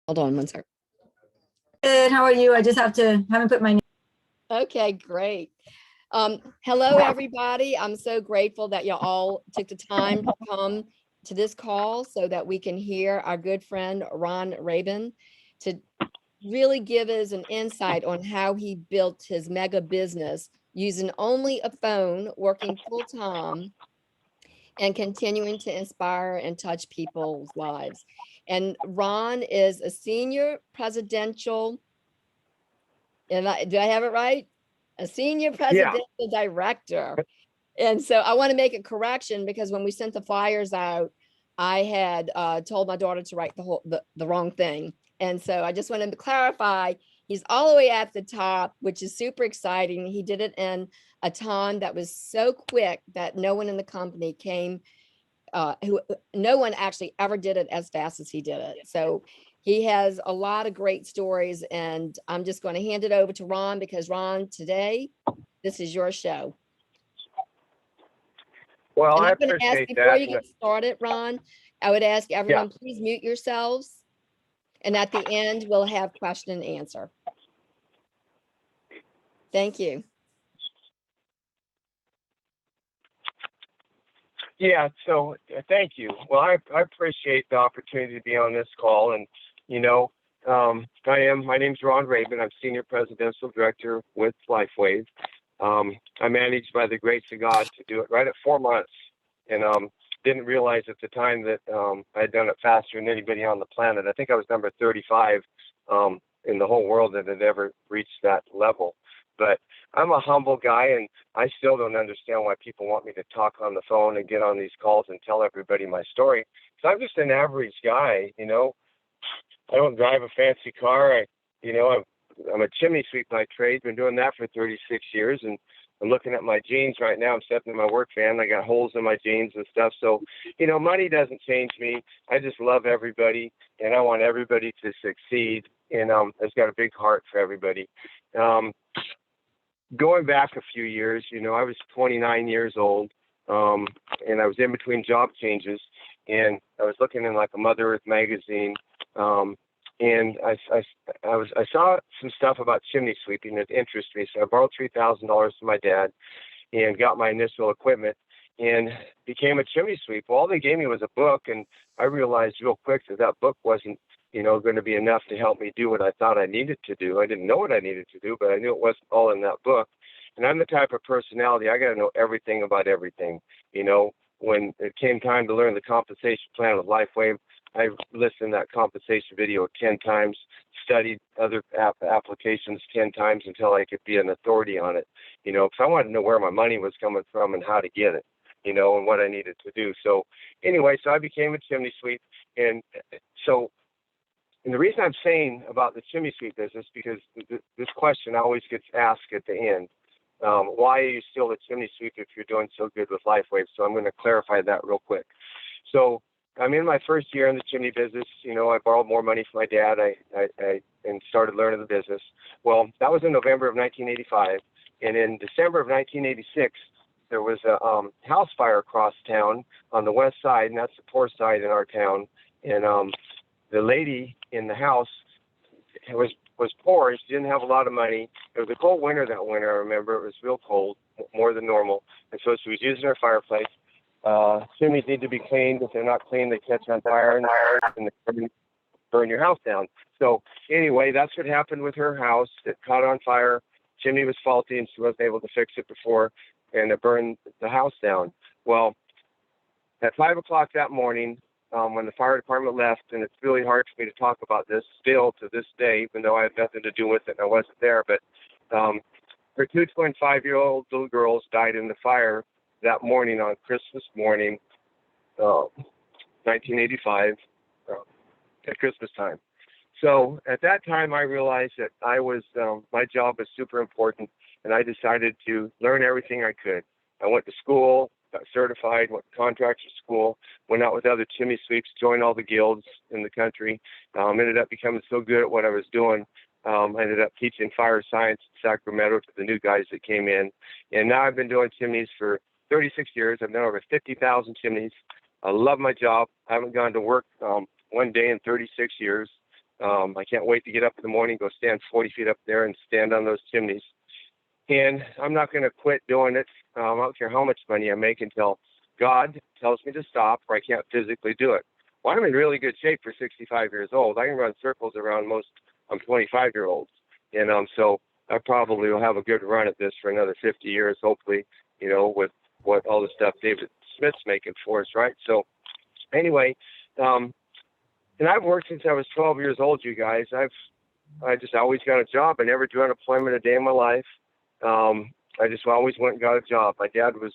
Hold on one sec. Good. How are you? I just haven't put my name. Okay, great. Hello, everybody. I'm so grateful that you all took the time to come to this call so that we can hear our good friend Ron Rabun to really give us an insight on how he built his mega business using only a phone, working full time, and continuing to inspire and touch people's lives. And Ron is a senior presidential, do I have it right? A senior Yeah. presidential director. And so I want to make a correction because when we sent the flyers out, I had told my daughter to write the wrong thing. And so I just wanted to clarify, he's all the way at the top, which is super exciting. He did it in a time that was so quick that no one in the company came, no one actually ever did it as fast as he did it. So he has a lot of great stories, and I'm just going to hand it over to Ron because Ron, today, this is your show. Well, And I I'm going to ask appreciate before that. you get started, Ron, I would ask everyone, please mute yourselves. And at the end, we'll have question and answer. Thank you. Yeah, so thank you. Well, I appreciate the opportunity to be on this call. And, my name's Ron Rabun. I'm Senior Presidential Director with LifeWave. I'm managed by the grace of God to do it right at 4 months. And didn't realize at the time that I had done it faster than anybody on the planet. I think I was number 35 in the whole world that had ever reached that level. But I'm a humble guy, and I still don't understand why people want me to talk on the phone and get on these calls and tell everybody my story. So I'm just an average guy, I don't drive a fancy car. I'm a chimney sweep by trade. Been doing that for 36 years, and I'm looking at my jeans right now. I'm stepping in my work van. I got holes in my jeans and stuff. So, money doesn't change me. I just love everybody, and I want everybody to succeed. And I've got a big heart for everybody. Going back a few years, I was 29 years old, and I was in between job changes, and I was looking in like a Mother Earth magazine, and I saw some stuff about chimney sweeping that interested me. So I borrowed $3,000 from my dad, and got my initial equipment, and became a chimney sweep. Well, all they gave me was a book, and I realized real quick that book wasn't going to be enough to help me do what I thought I needed to do. I didn't know what I needed to do, but I knew it wasn't all in that book. And I'm the type of personality, I got to know everything about everything. When it came time to learn the compensation plan with LifeWave, I listened to that compensation video 10 times, studied other applications 10 times until I could be an authority on it, because I wanted to know where my money was coming from and how to get it, and what I needed to do. So anyway, so I became a chimney sweep. And the reason I'm saying about the chimney sweep business, because this question always gets asked at the end. Why are you still a chimney sweep if you're doing so good with LifeWave? So I'm going to clarify that real quick. So I'm in my first year in the chimney business. I borrowed more money from my dad. And started learning the business. Well, that was in November of 1985. And in December of 1986, there was a house fire across town on the west side, and that's the poor side in our town. And the lady in the house was poor. She didn't have a lot of money. It was a cold winter that winter, I remember. It was real cold, more than normal. And so she was using her fireplace. Chimneys need to be cleaned. If they're not clean, they catch on fire and they burn your house down. So anyway, that's what happened with her house. It caught on fire. Chimney was faulty, and she wasn't able to fix it before, and it burned the house down. Well, at 5 o'clock that morning, when the fire department left, and it's really hard for me to talk about this still to this day, even though I had nothing to do with it and I wasn't there, but her 2.5-year-old little girls died in the fire that morning on Christmas morning, 1985, at Christmas time. So at that time, I realized that my job was super important, and I decided to learn everything I could. I went to school, got certified, went to contractor school, went out with other chimney sweeps, joined all the guilds in the country, ended up becoming so good at what I was doing. I ended up teaching fire science in Sacramento to the new guys that came in. And now I've been doing chimneys for 36 years. I've done over 50,000 chimneys. I love my job. I haven't gone to work one day in 36 years. I can't wait to get up in the morning, go stand 40 feet up there and stand on those chimneys. And I'm not going to quit doing it. I don't care how much money I make until God tells me to stop or I can't physically do it. Well, I'm in really good shape for 65 years old. I can run circles around most 25-year-olds. And so I probably will have a good run at this for another 50 years, hopefully, with what all the stuff David Smith's making for us, right? So anyway, and I've worked since I was 12 years old, you guys. I just always got a job. I never drew unemployment a day in my life. I just always went and got a job. My dad was,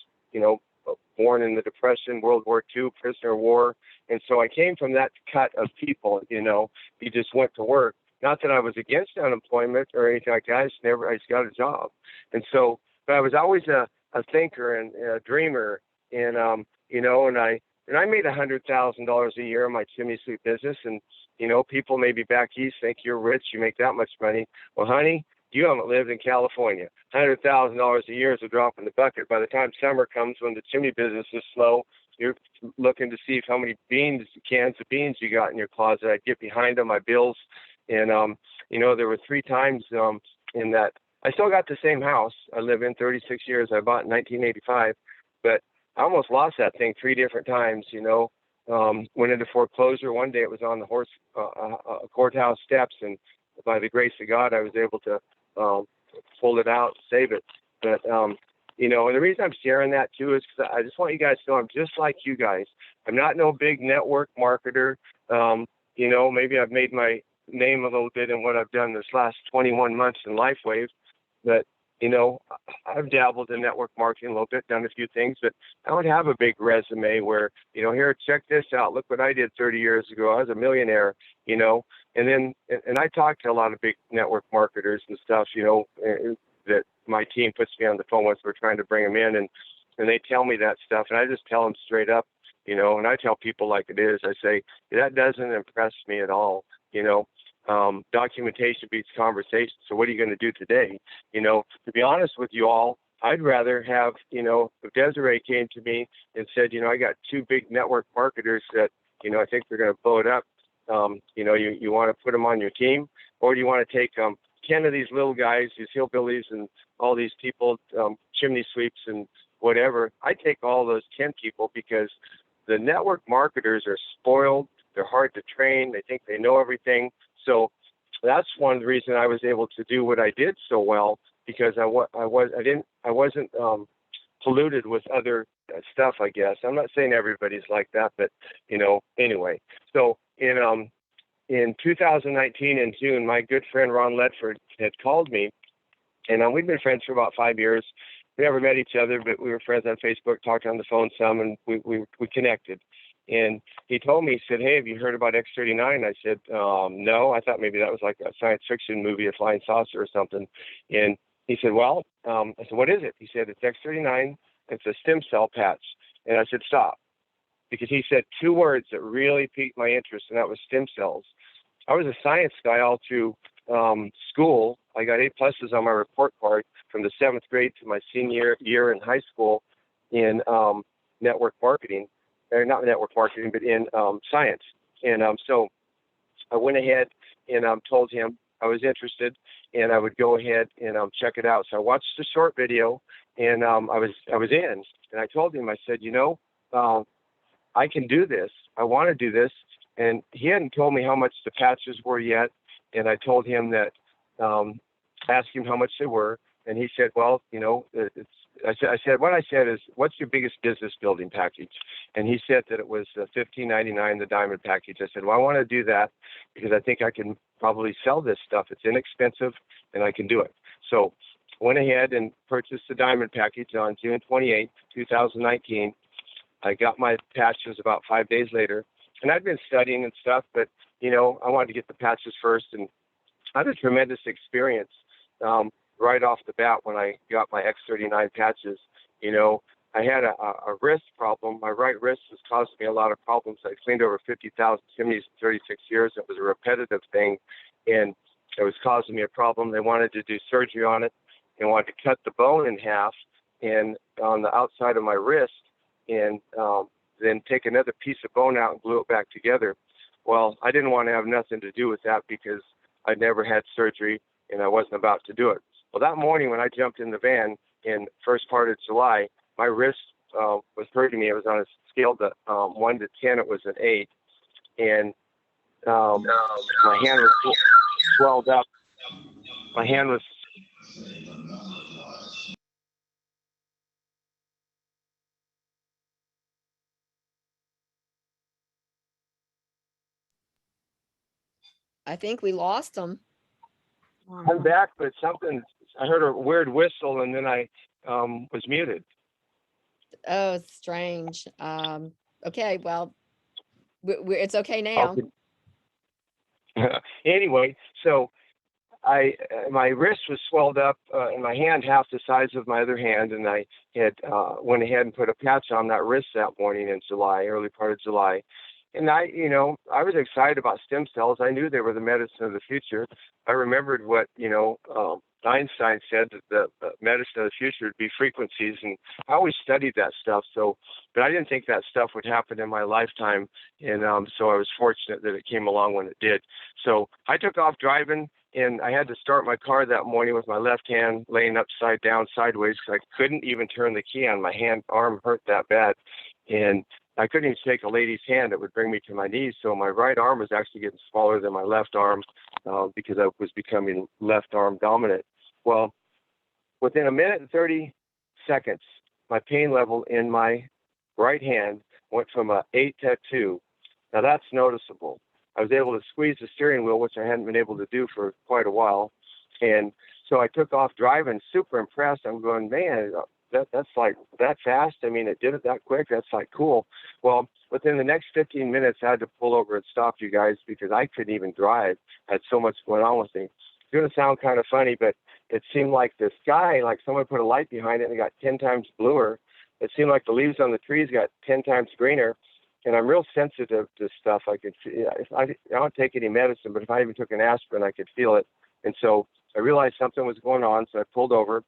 born in the Depression, World War II, prisoner of war. And so I came from that cut of people, he just went to work. Not that I was against unemployment or anything like that. I just got a job. And so, but I was always a thinker and a dreamer. And, and I made $100,000 a year in my chimney sweep business. And, people maybe back east think you're rich, you make that much money. Well, honey, you haven't lived in California. $100,000 a year is a drop in the bucket. By the time summer comes, when the chimney business is slow, you're looking to see how many cans of beans you got in your closet. I'd get behind on my bills. And, there were 3 times in that. I still got the same house I live in 36 years. I bought in 1985. But I almost lost that thing 3 different times, went into foreclosure. One day it was on the courthouse steps. And by the grace of God, I was able to pull it out, save it. But, and the reason I'm sharing that too is because I just want you guys to know I'm just like you guys. I'm not no big network marketer. Maybe I've made my name a little bit in what I've done this last 21 months in LifeWave. But, I've dabbled in network marketing a little bit, done a few things, but I don't have a big resume where, here, check this out. Look what I did 30 years ago. I was a millionaire, and I talk to a lot of big network marketers and stuff, that my team puts me on the phone with. We're trying to bring them in and they tell me that stuff. And I just tell them straight up, and I tell people like it is. I say, that doesn't impress me at all. Documentation beats conversation. So what are you going to do today? To be honest with you all, I'd rather have, if Desiree came to me and said, I got 2 big network marketers that, I think they're going to blow it up. You want to put them on your team, or do you want to take 10 of these little guys, these hillbillies and all these people, chimney sweeps and whatever? I take all those 10 people because the network marketers are spoiled. They're hard to train. They think they know everything. So that's one of the reasons I was able to do what I did so well, because I wasn't polluted with other stuff, I guess. I'm not saying everybody's like that, but anyway. So in 2019 in June, my good friend Ron Ledford had called me, and we'd been friends for about 5 years. We never met each other, but we were friends on Facebook, talked on the phone some, and we connected. And he told me, he said, hey, have you heard about X-39? I said, no. I thought maybe that was like a science fiction movie, a flying saucer or something. And he said, well, I said, what is it? He said, it's X-39. It's a stem cell patch. And I said, stop. Because he said 2 words that really piqued my interest, and that was stem cells. I was a science guy all through school. I got A+ on my report card from the 7th grade to my senior year in high school in network marketing. Or not network marketing, but in science. And so I went ahead and told him I was interested, and I would go ahead and check it out. So I watched the short video, and I was in. And I told him, I said, I can do this. I want to do this. And he hadn't told me how much the patches were yet. And I told him that, asked him how much they were. And he said, well, I said, what I said is, what's your biggest business building package? And he said that it was $15.99, the diamond package. I said, well, I want to do that because I think I can probably sell this stuff. It's inexpensive and I can do it. So I went ahead and purchased the diamond package on June 28, 2019. I got my patches about 5 days later. And I'd been studying and stuff, but, I wanted to get the patches first. And I had a tremendous experience. Right off the bat when I got my X-39 patches. I had a wrist problem. My right wrist was causing me a lot of problems. I cleaned over 50,000 chimneys in 36 years. It was a repetitive thing, and it was causing me a problem. They wanted to do surgery on it and wanted to cut the bone in half and on the outside of my wrist and then take another piece of bone out and glue it back together. Well, I didn't want to have nothing to do with that because I'd never had surgery and I wasn't about to do it. Well, that morning when I jumped in the van in first part of July, my wrist was hurting me. It was on a scale that 1 to 10, it was an 8. And my hand was swelled up. My hand was I think we lost them. I'm back, but something, I heard a weird whistle and then I was muted. Oh, it's strange. Okay, well, it's okay now. Okay. Anyway, so my wrist was swelled up and my hand half the size of my other hand, and I had went ahead and put a patch on that wrist that morning in July, early part of July. And I was excited about stem cells. I knew they were the medicine of the future. I remembered what, Einstein said, that the medicine of the future would be frequencies. And I always studied that stuff. But I didn't think that stuff would happen in my lifetime. And so I was fortunate that it came along when it did. So I took off driving, and I had to start my car that morning with my left hand laying upside down sideways because I couldn't even turn the key on. My arm hurt that bad. And I couldn't even shake a lady's hand that would bring me to my knees. So my right arm was actually getting smaller than my left arm because I was becoming left arm dominant. Well, within a minute and 30 seconds, my pain level in my right hand went from a 8 to 2. Now that's noticeable. I was able to squeeze the steering wheel, which I hadn't been able to do for quite a while. And so I took off driving, super impressed. I'm going, man, that's like that fast. I mean, it did it that quick. That's like cool. Well, within the next 15 minutes, I had to pull over and stop you guys because I couldn't even drive. I had so much going on with me. It's going to sound kind of funny, but it seemed like the sky, like someone put a light behind it and it got 10 times bluer. It seemed like the leaves on the trees got 10 times greener. And I'm real sensitive to stuff. I don't take any medicine, but if I even took an aspirin, I could feel it. And so I realized something was going on. So I pulled over,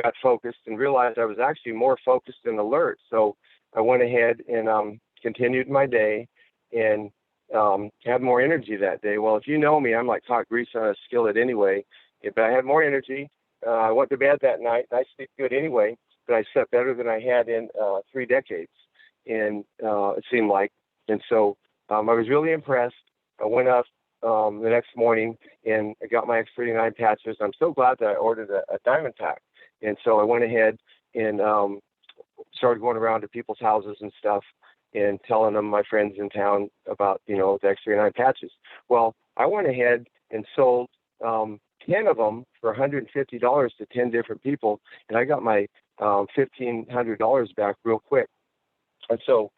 got focused, and realized I was actually more focused and alert. So I went ahead and continued my day and had more energy that day. Well, if you know me, I'm like hot grease on a skillet anyway. But I had more energy. I went to bed that night. I sleep good anyway, but I slept better than I had in 3 decades. And it seemed like. And so I was really impressed. I went up the next morning and I got my X39 patches. I'm so glad that I ordered a diamond pack. And so I went ahead and started going around to people's houses and stuff and telling them, my friends in town, about, the X39 patches. Well, I went ahead and sold 10 of them for $150 to 10 different people. And I got my $1,500 back real quick. And so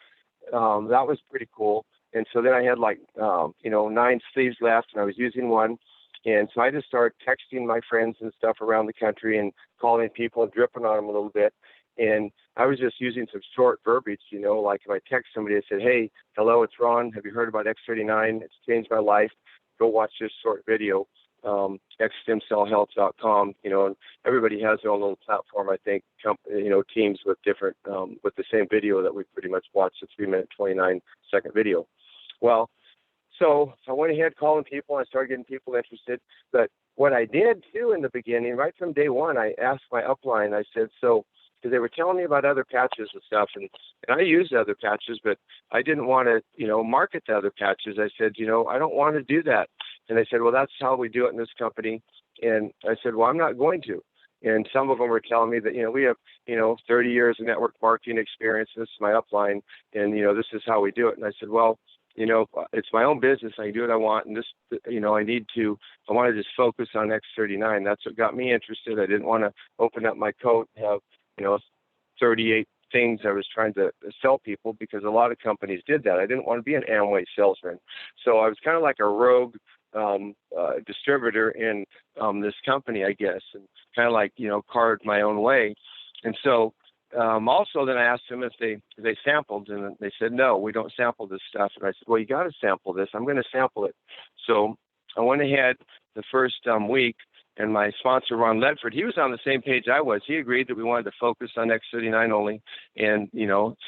that was pretty cool. And so then I had 9 sleeves left, and I was using one. And so I just started texting my friends and stuff around the country and calling people and dripping on them a little bit. And I was just using some short verbiage, like if I text somebody, I said, hey, hello, it's Ron. Have you heard about X39? It's changed my life. Go watch this short video. xstemcellhealth.com, and everybody has their own little platform, I think, teams with different, with the same video that we pretty much watched, a 3-minute, 29-second video. Well, so I went ahead calling people, and I started getting people interested. But what I did too in the beginning, right from day one, I asked my upline, I said, because they were telling me about other patches and stuff, and I used other patches, but I didn't want to, market the other patches. I said, I don't want to do that. And they said, well, that's how we do it in this company. And I said, well, I'm not going to. And some of them were telling me that, we have, 30 years of network marketing experience. This is my upline, and, this is how we do it. And I said, well, it's my own business. I can do what I want. And this, I want to just focus on X39. That's what got me interested. I didn't want to open up my coat and have, 38 things I was trying to sell people, because a lot of companies did that. I didn't want to be an Amway salesman. So I was kind of like a rogue distributor in this company, I guess, and kind of like, carved my own way. And so also then I asked them if they sampled, and they said, no, we don't sample this stuff. And I said, well, you got to sample this. I'm going to sample it. So I went ahead the first week, and my sponsor, Ron Ledford, he was on the same page I was. He agreed that we wanted to focus on X39 only and,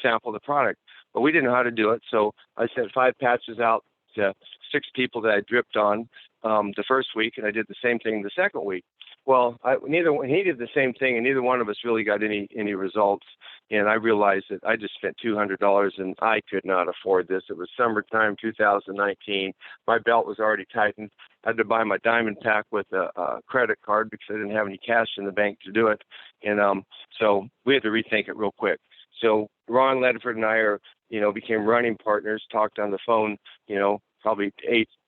sample the product. But we didn't know how to do it. So I sent 5 patches out 6 people that I dripped on the first week, and I did the same thing the second week. Well, he did the same thing, and neither one of us really got any results. And I realized that I just spent $200, and I could not afford this. It was summertime 2019. My belt was already tightened. I had to buy my diamond pack with a credit card because I didn't have any cash in the bank to do it. And so we had to rethink it real quick. So Ron Ledford and I became running partners, talked on the phone, probably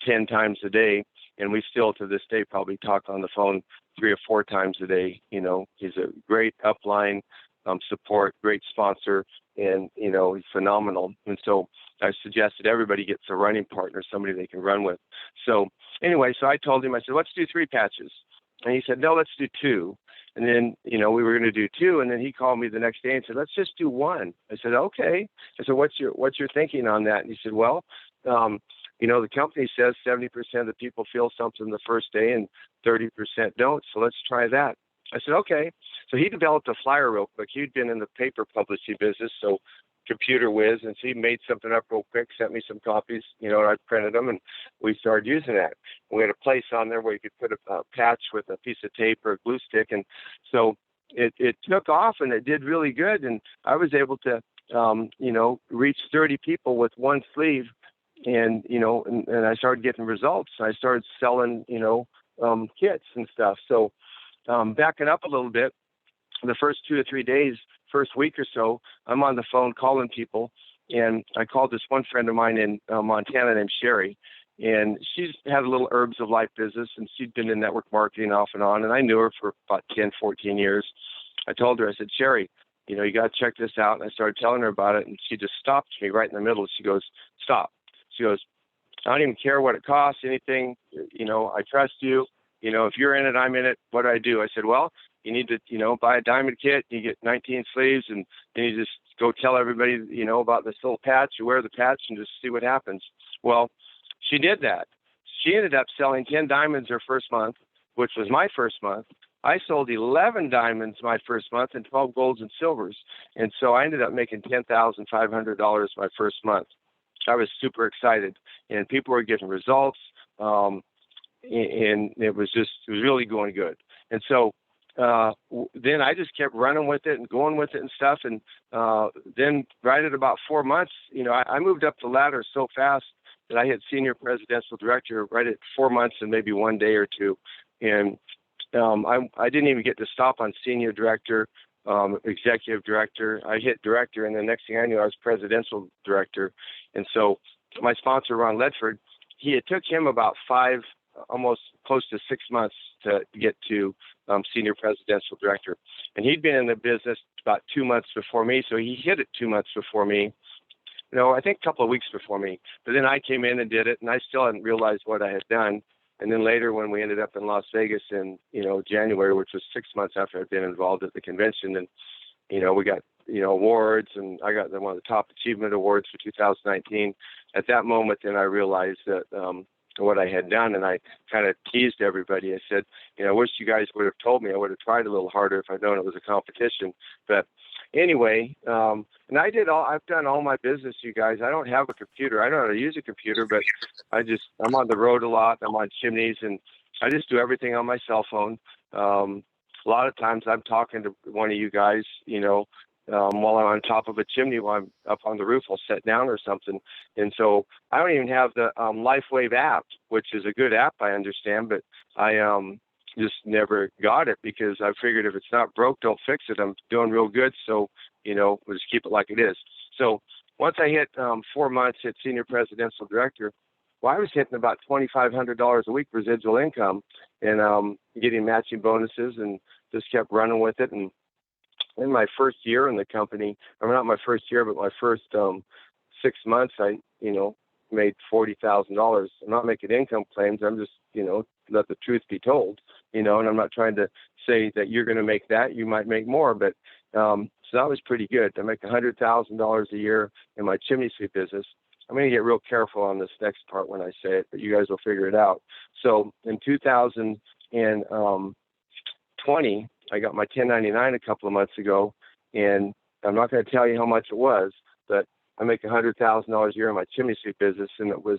8-10 times a day. And we still, to this day, probably talk on the phone 3 or 4 times a day. He's a great upline support, great sponsor, and, he's phenomenal. And so I suggested everybody gets a running partner, somebody they can run with. So anyway, so I told him, I said, let's do 3 patches. And he said, no, let's do 2. And then, we were going to do 2. And then he called me the next day and said, let's just do 1. I said, okay. I said, what's your thinking on that? And he said, well, the company says 70% of the people feel something the first day and 30% don't. So let's try that. I said, okay. So he developed a flyer real quick. He'd been in the paper publishing business, so computer whiz. And so he made something up real quick, sent me some copies, and I printed them, and we started using that. We had a place on there where you could put a patch with a piece of tape or a glue stick. And so it took off, and it did really good. And I was able to, reach 30 people with 1 sleeve. And, and I started getting results. I started selling, kits and stuff. So backing up a little bit, the first 2 or 3 days, first week or so, I'm on the phone calling people. And I called this one friend of mine in Montana named Sherry. And she's had a little Herbs of Life business, and she'd been in network marketing off and on. And I knew her for about 10, 14 years. I told her, I said, Sherry, you got to check this out. And I started telling her about it. And she just stopped me right in the middle. She goes, stop. She goes, I don't even care what it costs, anything, I trust you. If you're in it, I'm in it. What do I do? I said, well, you need to, buy a diamond kit. You get 19 sleeves, and then you just go tell everybody, about this little patch. You wear the patch and just see what happens. Well, she did that. She ended up selling 10 diamonds her first month, which was my first month. I sold 11 diamonds my first month and 12 golds and silvers. And so I ended up making $10,500 my first month. I was super excited, and people were getting results, and it was really going good. And so then I just kept running with it and going with it and stuff. And then right at about 4 months, I moved up the ladder so fast that I hit senior presidential director right at 4 months and maybe 1 day or 2. And I didn't even get to stop on senior director, executive director. I hit director, and the next thing I knew, I was presidential director. And so my sponsor, Ron Ledford, it took him about 5, almost close to 6 months to get to senior presidential director. And he'd been in the business about 2 months before me, so he hit it 2 months before me. I think a couple of weeks before me. But then I came in and did it, and I still hadn't realized what I had done. And then later, when we ended up in Las Vegas in, January, which was 6 months after I'd been involved at the convention, and, we got, awards, and I got one of the top achievement awards for 2019. At that moment, then I realized that what I had done, and I kind of teased everybody. I said, I wish you guys would have told me. I would have tried a little harder if I'd known it was a competition. But anyway, and I've done all my business, you guys. I don't have a computer. I know how to use a computer, but I'm on the road a lot. I'm on chimneys, and I just do everything on my cell phone. A lot of times I'm talking to one of you guys, while I'm on top of a chimney, while I'm up on the roof, I'll sit down or something. And so I don't even have the LifeWave app, which is a good app, I understand, but I just never got it because I figured if it's not broke, don't fix it. I'm doing real good. So, we'll just keep it like it is. So once I hit 4 months at senior presidential director, well, I was hitting about $2,500 a week residual income and getting matching bonuses, and just kept running with it. And in my first year in the company, or not my first year, but my first 6 months, I, made $40,000. I'm not making income claims. I'm just, let the truth be told, and I'm not trying to say that you're going to make that. You might make more, but so that was pretty good. I make $100,000 a year in my chimney sweep business. I'm going to get real careful on this next part when I say it, but you guys will figure it out. So in 2020, I got my 1099 a couple of months ago, and I'm not going to tell you how much it was, but I make $100,000 a year in my chimney sweep business, and it was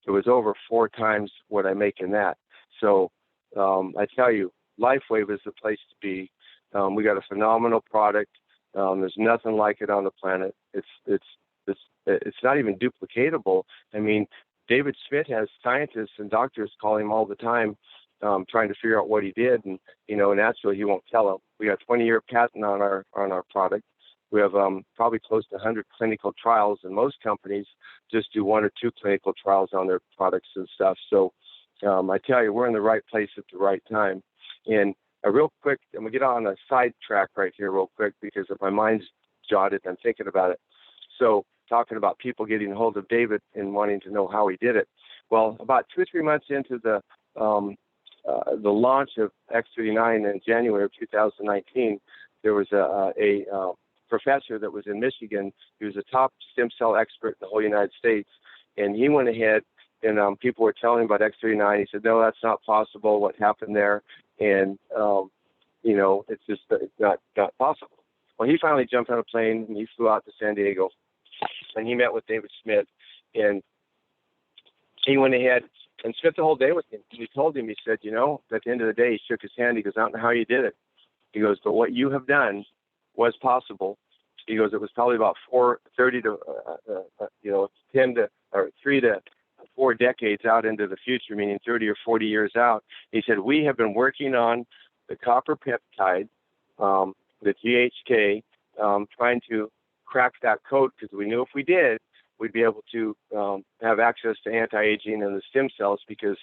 it was over 4 times what I make in that. So I tell you, LifeWave is the place to be. We got a phenomenal product. There's nothing like it on the planet. It's not even duplicatable. I mean, David Schmidt has scientists and doctors call him all the time, trying to figure out what he did, and naturally he won't tell them. We got 20-year patent on our product. We have probably close to 100 clinical trials, and most companies just do 1 or 2 clinical trials on their products and stuff. So I tell you, we're in the right place at the right time. And real quick, I'm gonna get on a sidetrack right here real quick because if my mind's jotted, I'm thinking about it. So talking about people getting a hold of David and wanting to know how he did it. Well, about 2 or 3 months into the launch of X39 in January of 2019, there was a professor that was in Michigan. He was a top stem cell expert in the whole United States, and he went ahead and people were telling him about X39. He said, "No, that's not possible. What happened there?" And it's just it's not possible. Well, he finally jumped on a plane and he flew out to San Diego, and he met with David Schmidt, and he went ahead and spent the whole day with him. He told him, he said, at the end of the day, he shook his hand. He goes, "I don't know how you did it." He goes, "But what you have done was possible." He goes, "It was probably about 3 to 4 decades out into the future, meaning 30 or 40 years out." He said, "We have been working on the copper peptide, the GHK, trying to crack that code because we knew if we did, we'd be able to have access to anti-aging and the stem cells because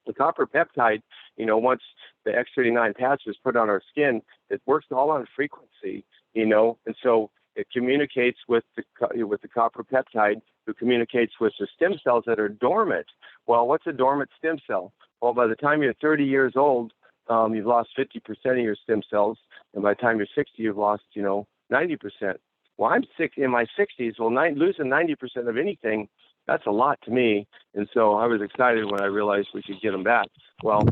the copper peptide, once the X39 patch is put on our skin, it works all on frequency, and so it communicates with the copper peptide, who communicates with the stem cells that are dormant. Well, what's a dormant stem cell? Well, by the time you're 30 years old, you've lost 50% of your stem cells, and by the time you're 60, you've lost, 90%. Well, I'm sick in my 60s. Well, losing 90% of anything, that's a lot to me. And so I was excited when I realized we could get them back. Well,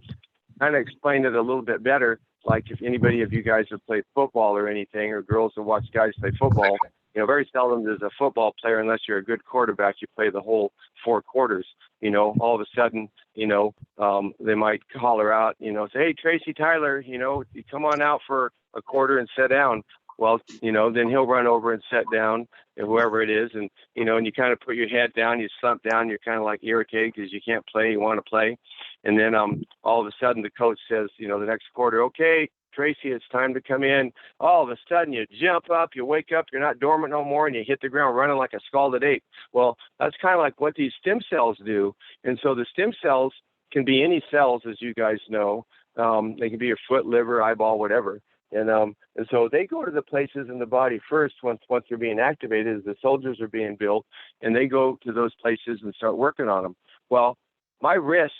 kind of explained it a little bit better. Like if anybody of you guys have played football or anything, or girls have watched guys play football, very seldom does a football player, unless you're a good quarterback, you play the whole 4 quarters. All of a sudden, they might holler out, say, "Hey, Tracy Tyler, you come on out for a quarter and sit down." Well, then he'll run over and sit down, and whoever it is, and you kind of put your head down, you slump down, you're kind of like irritated because you can't play, you want to play, and then all of a sudden the coach says, the next quarter, "Okay, Tracy, it's time to come in." All of a sudden you jump up, you wake up, you're not dormant no more, and you hit the ground running like a scalded ape. Well, that's kind of like what these stem cells do, and so the stem cells can be any cells, as you guys know. They can be your foot, liver, eyeball, whatever. And so they go to the places in the body first once they're being activated, as the soldiers are being built, and they go to those places and start working on them. Well, my wrist,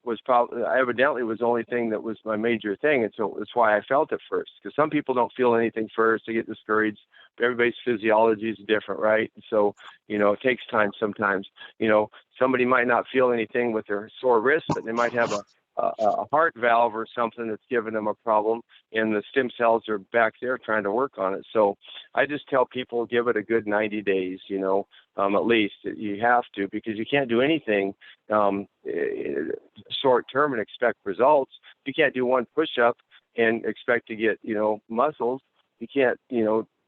was probably evidently was the only thing that was my major thing, and so that's why I felt it first. Because some people don't feel anything first; they get discouraged. Everybody's physiology is different, right? So it takes time sometimes. Somebody might not feel anything with their sore wrist, but they might have a heart valve or something that's giving them a problem, and the stem cells are back there trying to work on it. So I just tell people, give it a good 90 days, at least. You have to, because you can't do anything short term and expect results. You can't do one push-up and expect to get, muscles. You can't,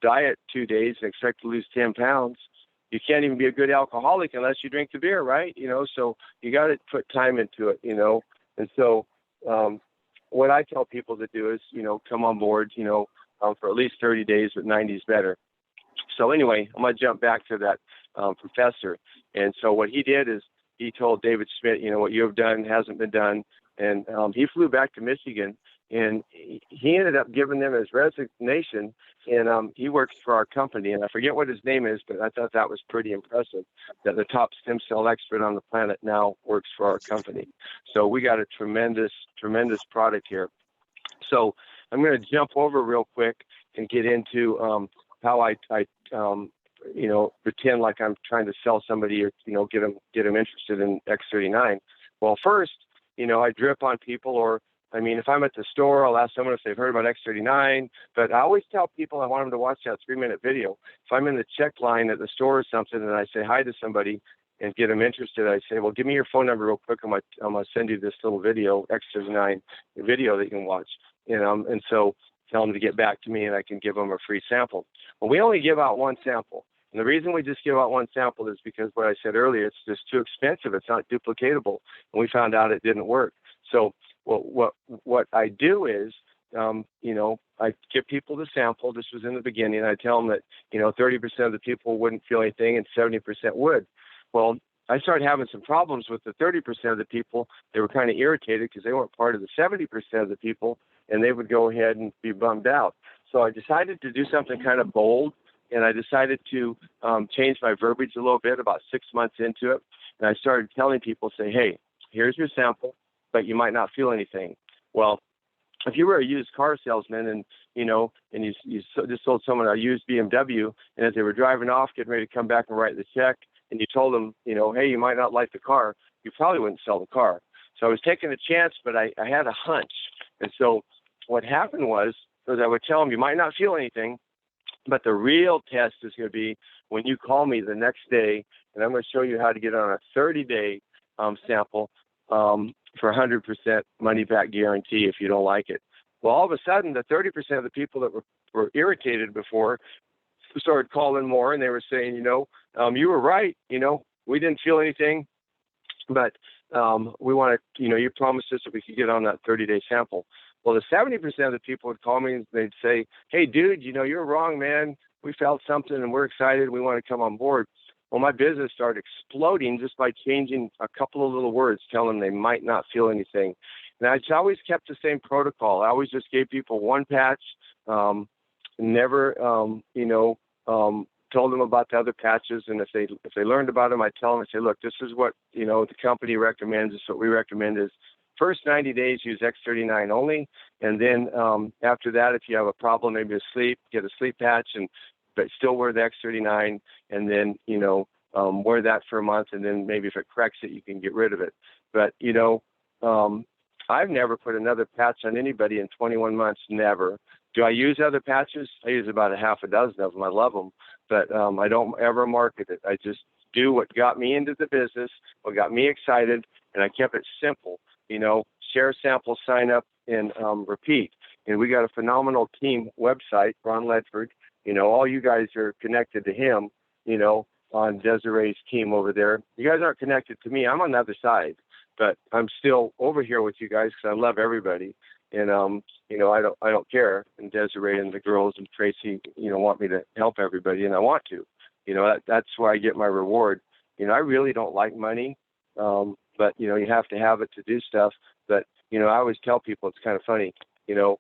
diet 2 days and expect to lose 10 pounds. You can't even be a good alcoholic unless you drink the beer, right? So you got to put time into it, And so what I tell people to do is, come on board, for at least 30 days, but 90 is better. So anyway, I'm going to jump back to that professor. And so what he did is he told David Schmidt, what you have done hasn't been done. And he flew back to Michigan, and he ended up giving them his resignation, and he works for our company. And I forget what his name is, but I thought that was pretty impressive, that the top stem cell expert on the planet now works for our company. So we got a tremendous, tremendous product here. So I'm going to jump over real quick and get into how I pretend like I'm trying to sell somebody or, get them interested in X39. Well, first, I drip on people, or if I'm at the store, I'll ask someone if they've heard about X39, but I always tell people I want them to watch that 3-minute video. If I'm in the check line at the store or something and I say hi to somebody and get them interested, I say, well, give me your phone number real quick. I'm gonna send you this little video, X39 video that you can watch. And so tell them to get back to me, and I can give them a free sample. Well, we only give out one sample. And the reason we just give out one sample is because what I said earlier, it's just too expensive. It's not duplicatable. And we found out it didn't work. So what I do is, I give people the sample. This was in the beginning. I tell them that, 30% of the people wouldn't feel anything and 70% would. Well, I started having some problems with the 30% of the people. They were kind of irritated because they weren't part of the 70% of the people, and they would go ahead and be bummed out. So I decided to do something kind of bold, and I decided to change my verbiage a little bit about 6 months into it. And I started telling people, say, hey, here's your sample, but you might not feel anything. Well, if you were a used car salesman and you just sold someone a used BMW, and as they were driving off, getting ready to come back and write the check, and you told them, hey, you might not like the car, you probably wouldn't sell the car. So I was taking a chance, but I had a hunch. And so what happened was I would tell them, you might not feel anything, but the real test is going to be when you call me the next day, and I'm going to show you how to get on a 30-day sample for 100% money-back guarantee if you don't like it. Well, all of a sudden, the 30% of the people that were irritated before started calling more, and they were saying, you were right. We didn't feel anything, but we want to, you promised us that we could get on that 30-day sample. Well, the 70% of the people would call me and they'd say, hey, dude, you're wrong, man. We felt something and we're excited. We want to come on board. Well, my business started exploding just by changing a couple of little words, telling them they might not feel anything. And I always kept the same protocol. I always just gave people one patch, never, told them about the other patches. And if they learned about them, I tell them, I say, look, this is what, the company recommends. This is what we recommend is first 90 days, use X39 only. And then after that, if you have a problem, maybe get a sleep patch, but still wear the X39. And then, wear that for a month. And then maybe if it corrects it, you can get rid of it. But, I've never put another patch on anybody in 21 months, never. Do I use other patches? I use about a half a dozen of them. I love them, but I don't ever market it. I just do what got me into the business, what got me excited, and I kept it simple. Share, sample, sign up, and repeat. And we got a phenomenal team website, Ron Ledford. All you guys are connected to him, on Desiree's team over there. You guys aren't connected to me. I'm on the other side, but I'm still over here with you guys because I love everybody. And, I don't care. And Desiree and the girls and Tracy, want me to help everybody, and I want to. That's where I get my reward. I really don't like money, but, you have to have it to do stuff. But, I always tell people, it's kind of funny, I've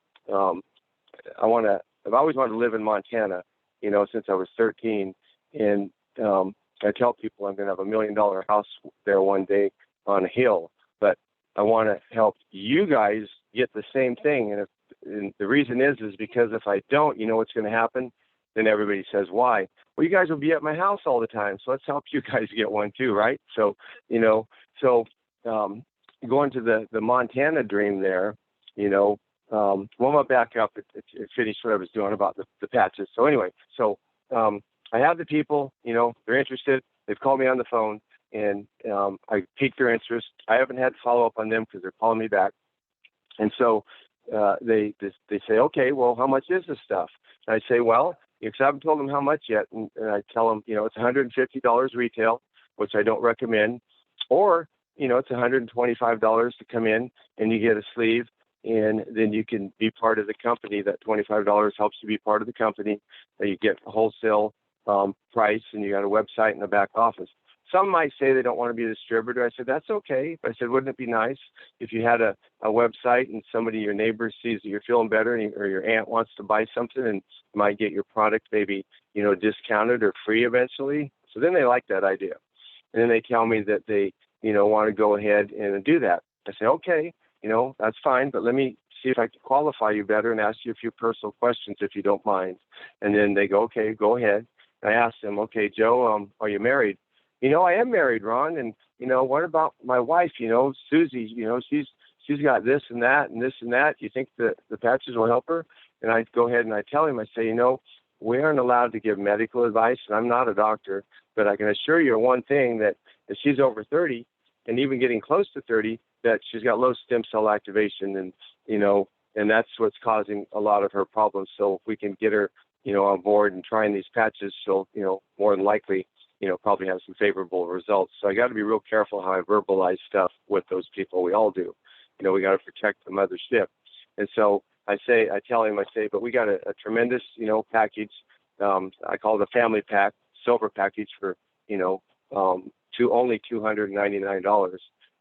always wanted to live in Montana, since I was 13. And I tell people I'm going to have $1 million house there one day on a hill. But I want to help you guys get the same thing. And the reason is because if I don't, what's going to happen? Then everybody says, why? Well, you guys will be at my house all the time. So let's help you guys get one too, right? So, going to the Montana dream there, well, I'm going to back up and finish what I was doing about the patches. So anyway, I have the people, they're interested. They've called me on the phone, and I piqued their interest. I haven't had follow up on them because they're calling me back. And so they say, okay, well, how much is this stuff? And I say, well, because I haven't told them how much yet. And I tell them, it's $150 retail, which I don't recommend. Or, it's $125 to come in and you get a sleeve, and then you can be part of the company. That $25 helps you be part of the company. You get a wholesale price, and you got a website and a back office. Some might say they don't want to be a distributor. I said, that's okay. But I said, wouldn't it be nice if you had a website and somebody, your neighbor, sees that you're feeling better, or your aunt wants to buy something and might get your product maybe, discounted or free eventually. So then they like that idea. And then they tell me that they, want to go ahead and do that. I say, okay, that's fine, but let me see if I can qualify you better and ask you a few personal questions if you don't mind. And then they go, okay, go ahead. And I ask them, okay, Joe, are you married? I am married, Ron. And, what about my wife, Susie, she's got this and that and this and that. Do you think the patches will help her? And I go ahead and I tell him, I say, we aren't allowed to give medical advice, and I'm not a doctor, but I can assure you one thing, that that she's over 30 and even getting close to 30, that she's got low stem cell activation, and and that's what's causing a lot of her problems. So if we can get her, on board and trying these patches, she'll, more than likely, probably have some favorable results. So I got to be real careful how I verbalize stuff with those people. We all do. We got to protect the mothership. And so I tell him, but we got a tremendous, package. I call it a family pack, silver package for, only $299.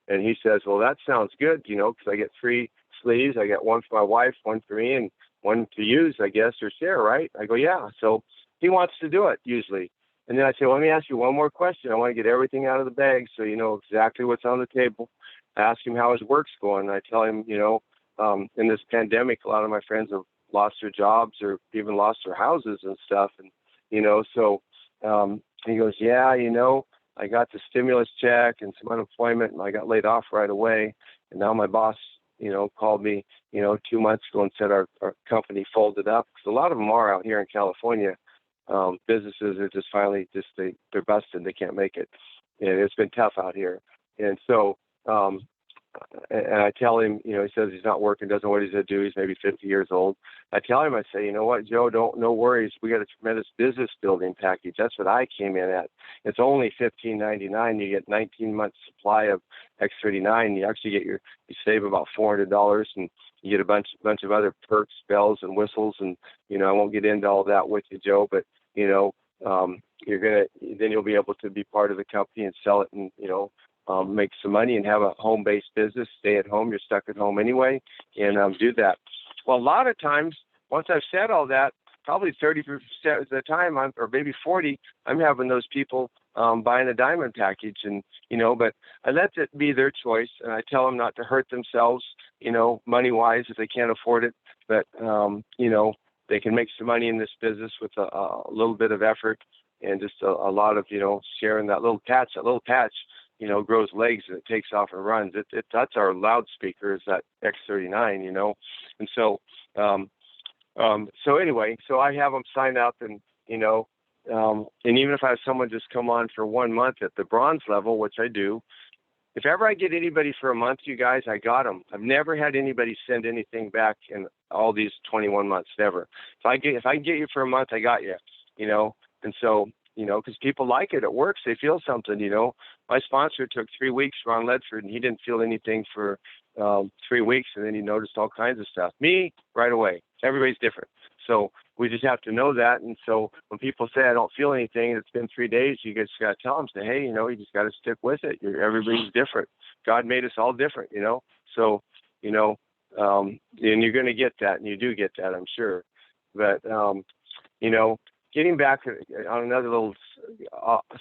And he says, well, that sounds good, because I get 3 sleeves. I get one for my wife, one for me, and one to use, I guess, or share, right? I go, yeah. So he wants to do it usually. And then I say, well, let me ask you one more question. I want to get everything out of the bag so you know exactly what's on the table. I ask him how his work's going. And I tell him, in this pandemic, a lot of my friends have lost their jobs or even lost their houses and stuff. And, so he goes, yeah, I got the stimulus check and some unemployment, and I got laid off right away. And now my boss, called me, 2 months ago and said our company folded up. Because a lot of them are out here in California. Businesses are just finally they're busted. They can't make it. And it's been tough out here. And so, and I tell him, he says he's not working, doesn't know what he's going to do. He's maybe 50 years old. I tell him, I say, you know what, Joe, no worries. We got a tremendous business building package. That's what I came in at. It's only $15.99. You get 19 months supply of X39. You actually you save about $400, and you get a bunch of other perks, bells and whistles. And, I won't get into all that with you, Joe, but, then you'll be able to be part of the company and sell it and, make some money and have a home-based business, stay at home. You're stuck at home anyway, and do that. Well, a lot of times, once I've said all that, probably 30% of the time, or maybe 40, I'm having those people buying a diamond package, and, but I let it be their choice, and I tell them not to hurt themselves, money-wise if they can't afford it, but, they can make some money in this business with a little bit of effort and just a lot of, sharing that little patch. That little patch, grows legs and it takes off and runs. That's our loudspeaker, is that X39, and so, so anyway, so I have them sign up, and, and even if I have someone just come on for 1 month at the bronze level, which I do, if ever I get anybody for a month, you guys, I got them. I've never had anybody send anything back in all these 21 months, never. If I can get you for a month, I got you, and so, because people like it. It works. They feel something, My sponsor took 3 weeks, Ron Ledford, and he didn't feel anything for 3 weeks, and then he noticed all kinds of stuff. Me, right away. Everybody's different. So we just have to know that. And so when people say, I don't feel anything, it's been 3 days, you just got to tell them, say, hey, you just got to stick with it. Everybody's different. God made us all different, So, and you're going to get that, and you do get that, I'm sure. But, getting back on another little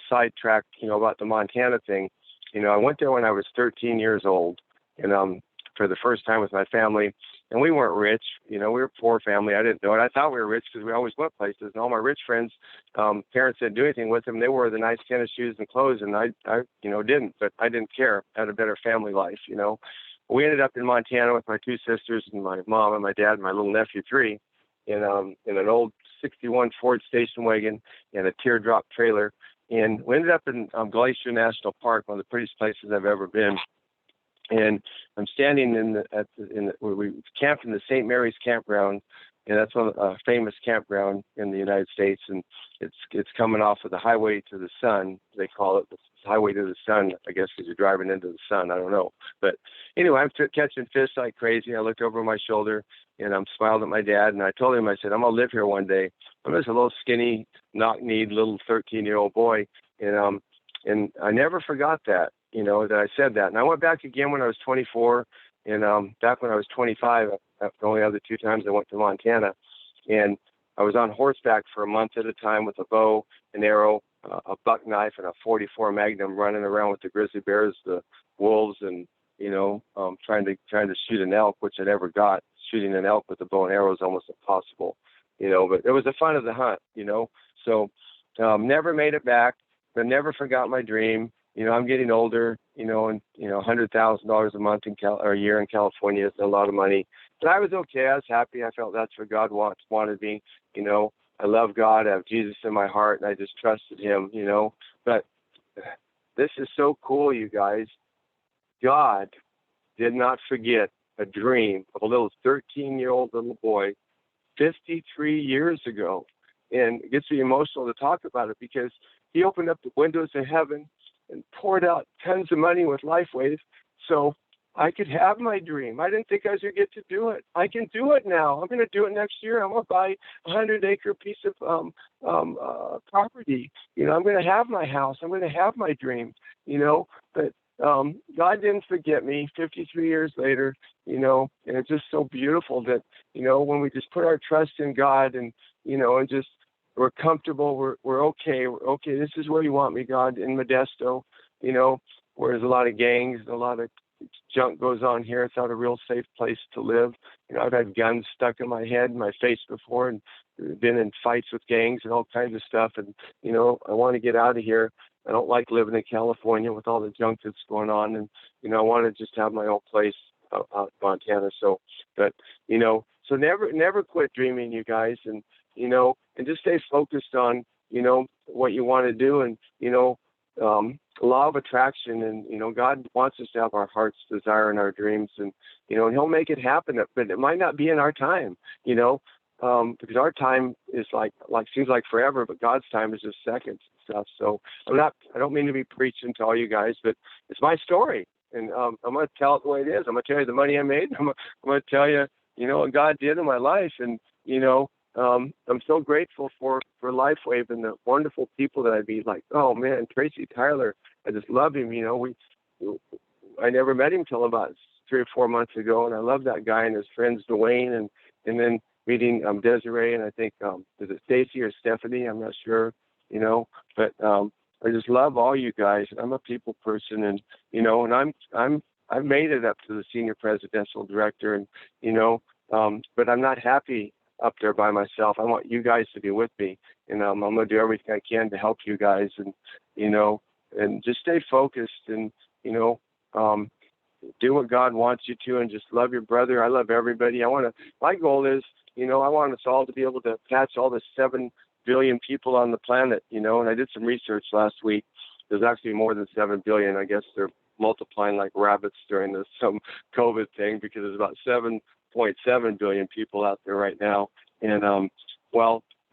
sidetrack, about the Montana thing, I went there when I was 13 years old, and for the first time with my family, and we weren't rich, we were a poor family. I didn't know it. I thought we were rich because we always went places, and all my rich friends, parents didn't do anything with them. They wore the nice tennis shoes and clothes, and I didn't, but I didn't care. I had a better family life, We ended up in Montana with my 2 sisters and my mom and my dad and my little nephew 3 in an old 61 Ford station wagon and a teardrop trailer. And we ended up in Glacier National Park, one of the prettiest places I've ever been. And I'm standing where we camped in the St. Mary's campground, and that's a famous campground in the United States. And it's coming off of the highway to the sun. They call it the highway to the sun, I guess, because you're driving into the sun. I don't know. But anyway, I'm catching fish like crazy. I looked over my shoulder, and I'm smiling at my dad, and I told him, I said, I'm going to live here one day. I'm just a little skinny, knock-kneed little 13-year-old boy, and I never forgot that, that I said that. And I went back again when I was 24, and back when I was 25, the only other 2 times I went to Montana, and I was on horseback for a month at a time with a bow, an arrow, a buck knife, and a 44 Magnum, running around with the grizzly bears, the wolves, and trying to shoot an elk, which I never got. Shooting an elk with a bow and arrow is almost impossible, but it was the fun of the hunt, So never made it back, but never forgot my dream. I'm getting older, and $100,000 a month or a year in California is a lot of money. But I was okay. I was happy. I felt that's where God wanted me. I love God. I have Jesus in my heart, and I just trusted Him. But this is so cool, you guys. God did not forget a dream of a little 13-year-old little boy 53 years ago. And it gets me emotional to talk about it because he opened up the windows of heaven and poured out tons of money with LifeWave so I could have my dream. I didn't think I was going to get to do it. I can do it now. I'm going to do it next year. I'm going to buy a 100-acre piece of property. I'm going to have my house. I'm going to have my dream, But God didn't forget me 53 years later, and it's just so beautiful that, when we just put our trust in God and, and just we're comfortable, we're okay. We're okay. This is where you want me, God, in Modesto, where there's a lot of gangs, a lot of junk goes on here. It's not a real safe place to live. I've had guns stuck in my head and my face before and been in fights with gangs and all kinds of stuff. And, I want to get out of here. I don't like living in California with all the junk that's going on. And, I want to just have my own place out in Montana. So never quit dreaming, you guys. And, and just stay focused on, what you want to do. And, law of attraction, and God wants us to have our heart's desire and our dreams, and and He'll make it happen. But it might not be in our time, because our time is like seems like forever, but God's time is just seconds and stuff. So I don't mean to be preaching to all you guys, but it's my story, and I'm going to tell it the way it is. I'm going to tell you the money I made. I'm going to tell you, what God did in my life, and I'm so grateful for LifeWave and the wonderful people that I meet. Like, oh man, Tracy Tyler, I just love him. I never met him till about 3 or 4 months ago, and I love that guy and his friends Dwayne, and then meeting Desiree, and I think is it Stacy or Stephanie? I'm not sure, but I just love all you guys. I'm a people person, and and I've made it up to the senior presidential director, and but I'm not happy up there by myself. I want you guys to be with me, and I'm going to do everything I can to help you guys, and and just stay focused, and do what God wants you to, and just love your brother. I love everybody. My goal is, I want us all to be able to catch all the 7 billion people on the planet, and I did some research last week. There's actually more than 7 billion. I guess they're multiplying like rabbits during this COVID thing, because there's about 7.7 billion people out there right now. And I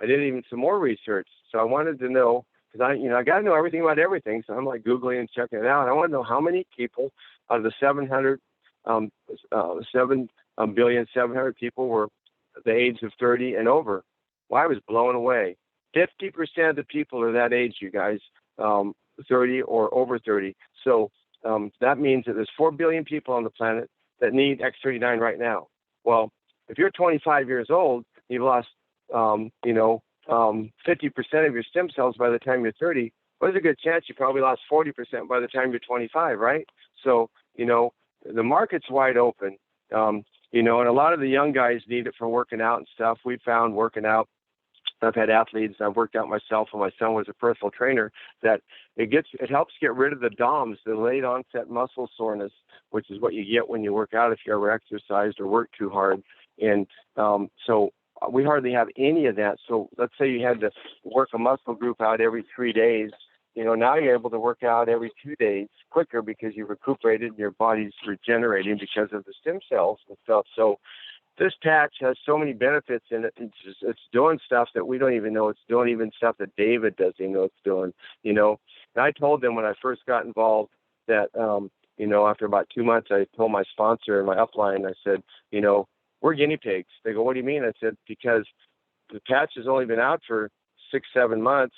did even some more research, so I wanted to know, because I got to know everything about everything. So I'm like Googling and checking it out. And I want to know how many people out of the 7,700,000,700 people were the age of 30 and over. Well, I was blown away. 50% of the people are that age, you guys, 30 or over 30. So that means that there's 4 billion people on the planet that need X39 right now. Well, if you're 25 years old, you've lost, 50% of your stem cells by the time you're 30. Well, there's a good chance you probably lost 40% by the time you're 25, right? So, the market's wide open, and a lot of the young guys need it for working out and stuff. We found working out, I've had athletes, I've worked out myself, and my son was a personal trainer, that it helps get rid of the DOMS, the late onset muscle soreness, which is what you get when you work out if you ever exercised or worked too hard. And so we hardly have any of that. So let's say you had to work a muscle group out every 3 days. Now you're able to work out every 2 days quicker because you've recuperated and your body's regenerating because of the stem cells and stuff. So this patch has so many benefits in it. It's doing stuff that we don't even know it's doing, even stuff that David doesn't even know it's doing, And I told them when I first got involved that, after about 2 months, I told my sponsor and my upline, I said, we're guinea pigs. They go, what do you mean? I said, because the patch has only been out for 6-7 months,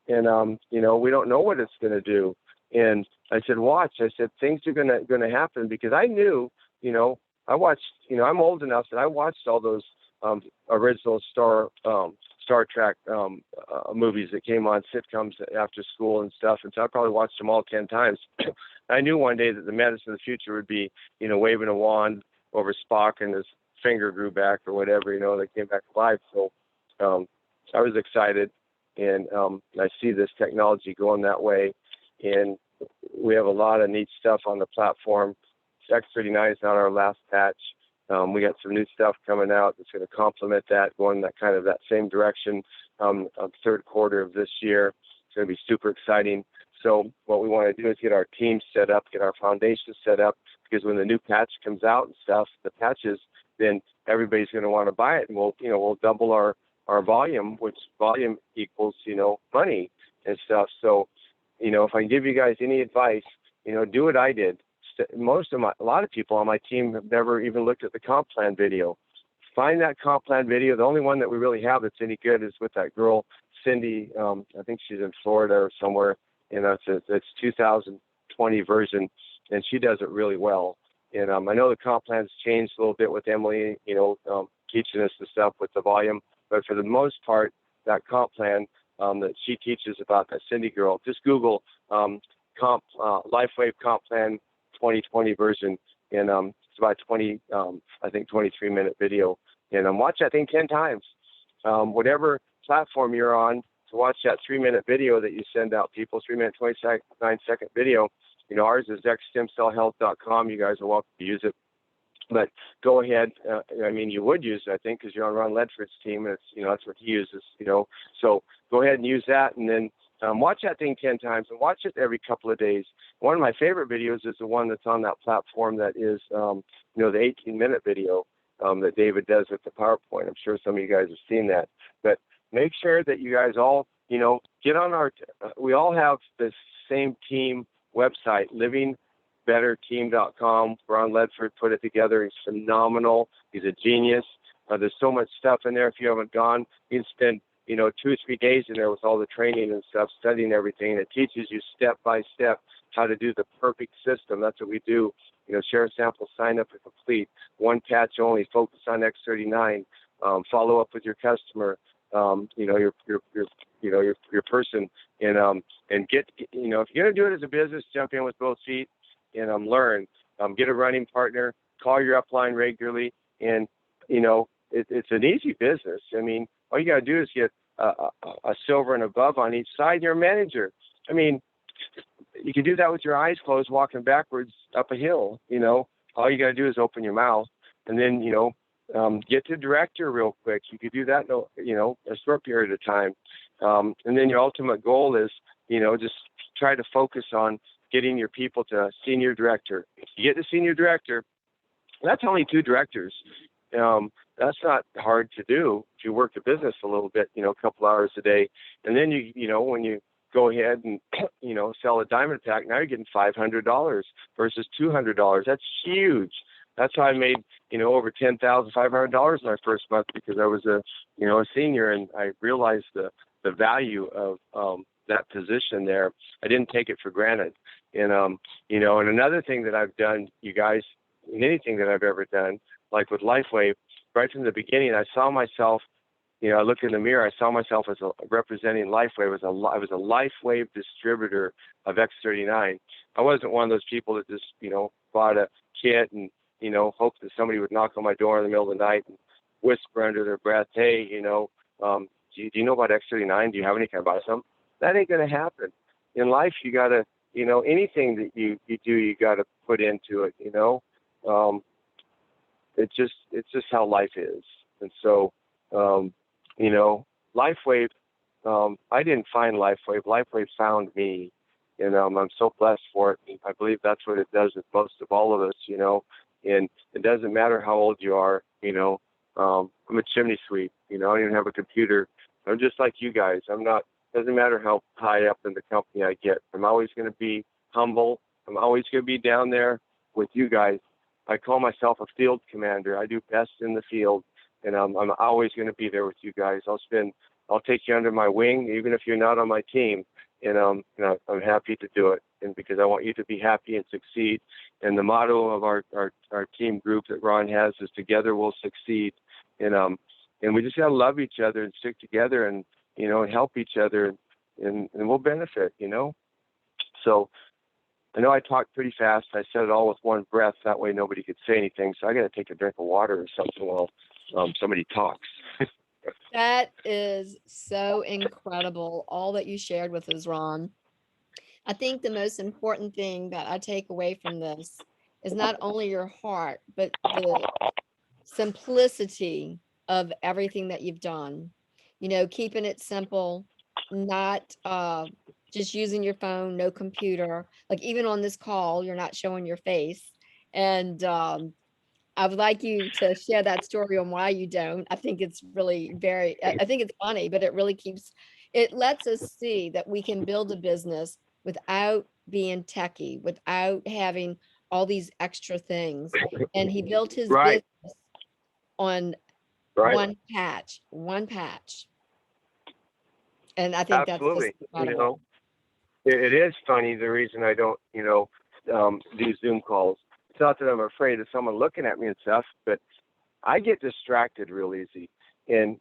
and we don't know what it's going to do. And I said, watch. I said, things are going to happen, because I knew, I watched, I'm old enough that I watched all those original Star Trek movies that came on sitcoms after school and stuff, and so I probably watched them all 10 times. I knew one day that the medicine of the future would be, waving a wand over Spock and his finger grew back or whatever, they came back alive. So I was excited, and I see this technology going that way, and we have a lot of neat stuff on the platform. X39 is not our last patch. We got some new stuff coming out that's going to complement that, going that same direction. Third quarter of this year, it's going to be super exciting. So what we want to do is get our team set up, get our foundation set up, because when the new patch comes out and stuff, the patches, then everybody's going to want to buy it, and we'll double our volume, which volume equals, money and stuff. So, if I can give you guys any advice, do what I did. A lot of people on my team have never even looked at the comp plan video. Find that comp plan video. The only one that we really have that's any good is with that girl, Cindy. I think she's in Florida or somewhere. It's 2020 version, and she does it really well. And I know the comp plan's changed a little bit with Emily, teaching us the stuff with the volume. But for the most part, that comp plan that she teaches about, that Cindy girl, just Google LifeWave comp plan 2020 version, and it's about 23-minute video, and watch that thing 10 times. Whatever platform you're on, to watch that 3-minute video that you send out people, 3-minute 29-second video. Ours is xstemcellhealth.com. You guys are welcome to use it. But go ahead. You would use it, I think, because you're on Ron Ledford's team, and it's, that's what he uses. So go ahead and use that, and then watch that thing 10 times, and watch it every couple of days. One of my favorite videos is the one that's on that platform that is, the 18-minute video that David does with the PowerPoint. I'm sure some of you guys have seen that. But make sure that you guys all, get on we all have the same team website, livingbetterteam.com. Ron Ledford put it together. He's phenomenal. He's a genius. There's so much stuff in there. If you haven't gone, you can spend 2 or 3 days in there with all the training and stuff, studying everything. It teaches you step by step how to do the perfect system. That's what we do. Share a sample, sign up and complete. One patch only, focus on X39, follow up with your customer, your person, and get, if you're going to do it as a business, jump in with both feet and learn. Get a running partner, call your upline regularly, and, it's an easy business. All you got to do is get a silver and above on each side. You're a manager. You can do that with your eyes closed, walking backwards up a hill. All you got to do is open your mouth, and then, get to director real quick. You could do that in a short period of time. And then your ultimate goal is, just try to focus on getting your people to senior director. If you get to senior director, that's only 2 directors. That's not hard to do if you work the business a little bit, a couple hours a day. And then when you go ahead and, sell a diamond pack, now you're getting $500 versus $200. That's huge. That's how I made, over $10,500 my first month, because I was a senior, and I realized the value of that position there. I didn't take it for granted. And, and another thing that I've done, you guys, in anything that I've ever done, like with LifeWave, right from the beginning, I saw myself, I looked in the mirror, I saw myself as representing LifeWave. I was a LifeWave distributor of X39. I wasn't one of those people that just, bought a kit and, hoped that somebody would knock on my door in the middle of the night and whisper under their breath, hey, do you know about X39? Do you have any? Can I buy some? That ain't going to happen. In life, you got to, anything that you do, you got to put into it, It's just how life is. And so, LifeWave, I didn't find LifeWave. LifeWave found me, and I'm so blessed for it. I believe that's what it does with most of all of us, and it doesn't matter how old you are, I'm a chimney sweep, I don't even have a computer. I'm just like you guys. Doesn't matter how high up in the company I get. I'm always going to be humble. I'm always going to be down there with you guys. I call myself a field commander. I do best in the field, and I'm always going to be there with you guys. I'll take you under my wing, even if you're not on my team, and I'm happy to do it. And because I want you to be happy and succeed. And the motto of our team group that Ron has is "Together we'll succeed." And we just got to love each other and stick together, and and help each other, and we'll benefit. So. I know I talked pretty fast. I said it all with one breath. That way nobody could say anything. So I got to take a drink of water or something while somebody talks. That is so incredible, all that you shared with us, Ron. I think the most important thing that I take away from this is not only your heart, but the simplicity of everything that you've done. Keeping it simple, not just using your phone, no computer. Like even on this call, you're not showing your face. And I would like you to share that story on why you don't. I think it's really I think it's funny, but it really it lets us see that we can build a business without being techie, without having all these extra things. And he built his Right, business on right. one patch. And I think that's just Absolutely. incredible. It is funny the reason I don't, do Zoom calls. It's not that I'm afraid of someone looking at me and stuff, but I get distracted real easy. And,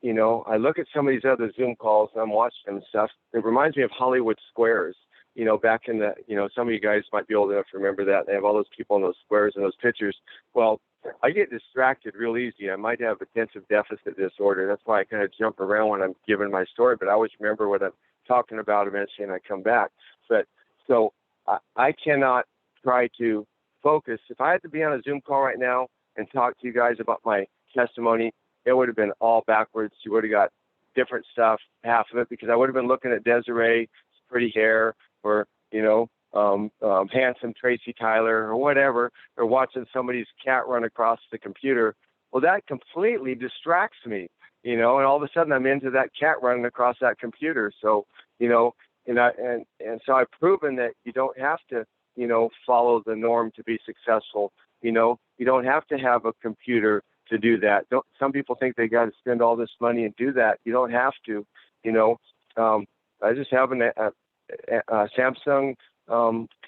I look at some of these other Zoom calls and I'm watching them and stuff. It reminds me of Hollywood Squares, back in the, some of you guys might be old enough to remember that. They have all those people in those squares and those pictures. Well, I get distracted real easy. I might have attentive deficit disorder. That's why I kind of jump around when I'm giving my story, but I always remember what I'm talking about eventually and I come back. But so I cannot try to focus. If I had to be on a Zoom call right now and talk to you guys about my testimony, it would have been all backwards. You would have got different stuff, half of it, because I would have been looking at Desiree's pretty hair or, handsome Tracy Tyler or whatever, or watching somebody's cat run across the computer. Well, that completely distracts me, and all of a sudden I'm into that cat running across that computer. So, and so I've proven that you don't have to, follow the norm to be successful. You don't have to have a computer to do that. Some people think they got to spend all this money and do that. You don't have to, I just have a Samsung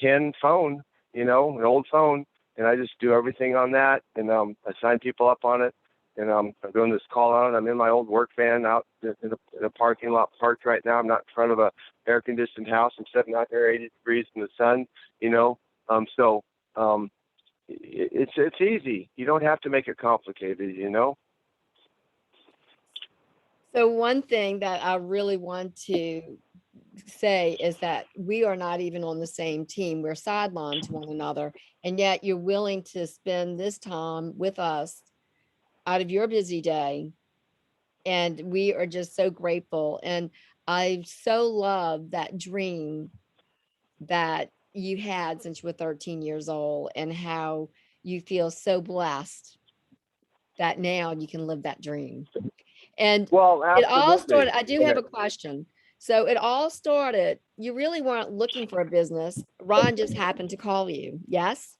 10 phone, an old phone, and I just do everything on that, and I sign people up on it, and I'm doing this call on it. I'm in my old work van out in a parking lot parked right now. I'm not in front of a air-conditioned house. I'm sitting out there 80 degrees in the sun, it's easy. You don't have to make it complicated, So one thing that I really want to say is that we are not even on the same team. We're sidelined to one another, and yet you're willing to spend this time with us out of your busy day. And we are just so grateful. And I so love that dream that you had since you were 13 years old, and how you feel so blessed that now you can live that dream. And Well, it all absolutely. started, I do have a question. So it all started, you really weren't looking for a business. Ron just happened to call you. Yes?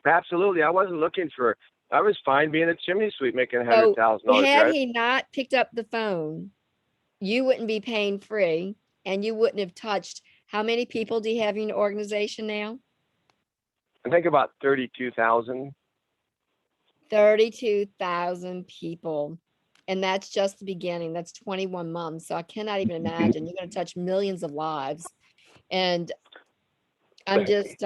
Absolutely. I wasn't looking for, I was fine being a chimney sweep making So $100,000, had right? he not picked up the phone, you wouldn't be paying free, and you wouldn't have touched, how many people do you have in your organization now? I think about 32,000. 32,000 people. And that's just the beginning. That's 21 months. So I cannot even imagine. You're going to touch millions of lives. And I'm just,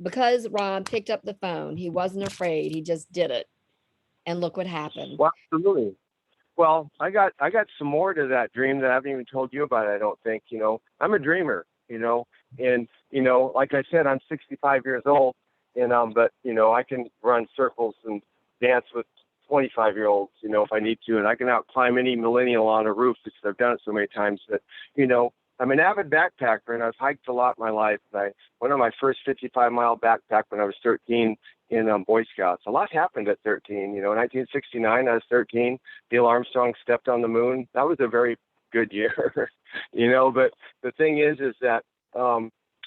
because Ron picked up the phone, he wasn't afraid. He just did it. And look what happened. Well, absolutely. Well, I got some more to that dream that I haven't even told you about. I don't think, I'm a dreamer, and, like I said, I'm 65 years old, and, but, I can run circles and dance with 25-year-olds, if I need to, and I can out climb any millennial on a roof because I've done it so many times. That, I'm an avid backpacker, and I've hiked a lot in my life. I went on my first 55-mile backpack when I was 13 in Boy Scouts. A lot happened at 13. In 1969, I was 13. Neil Armstrong stepped on the moon. That was a very good year, But the thing is that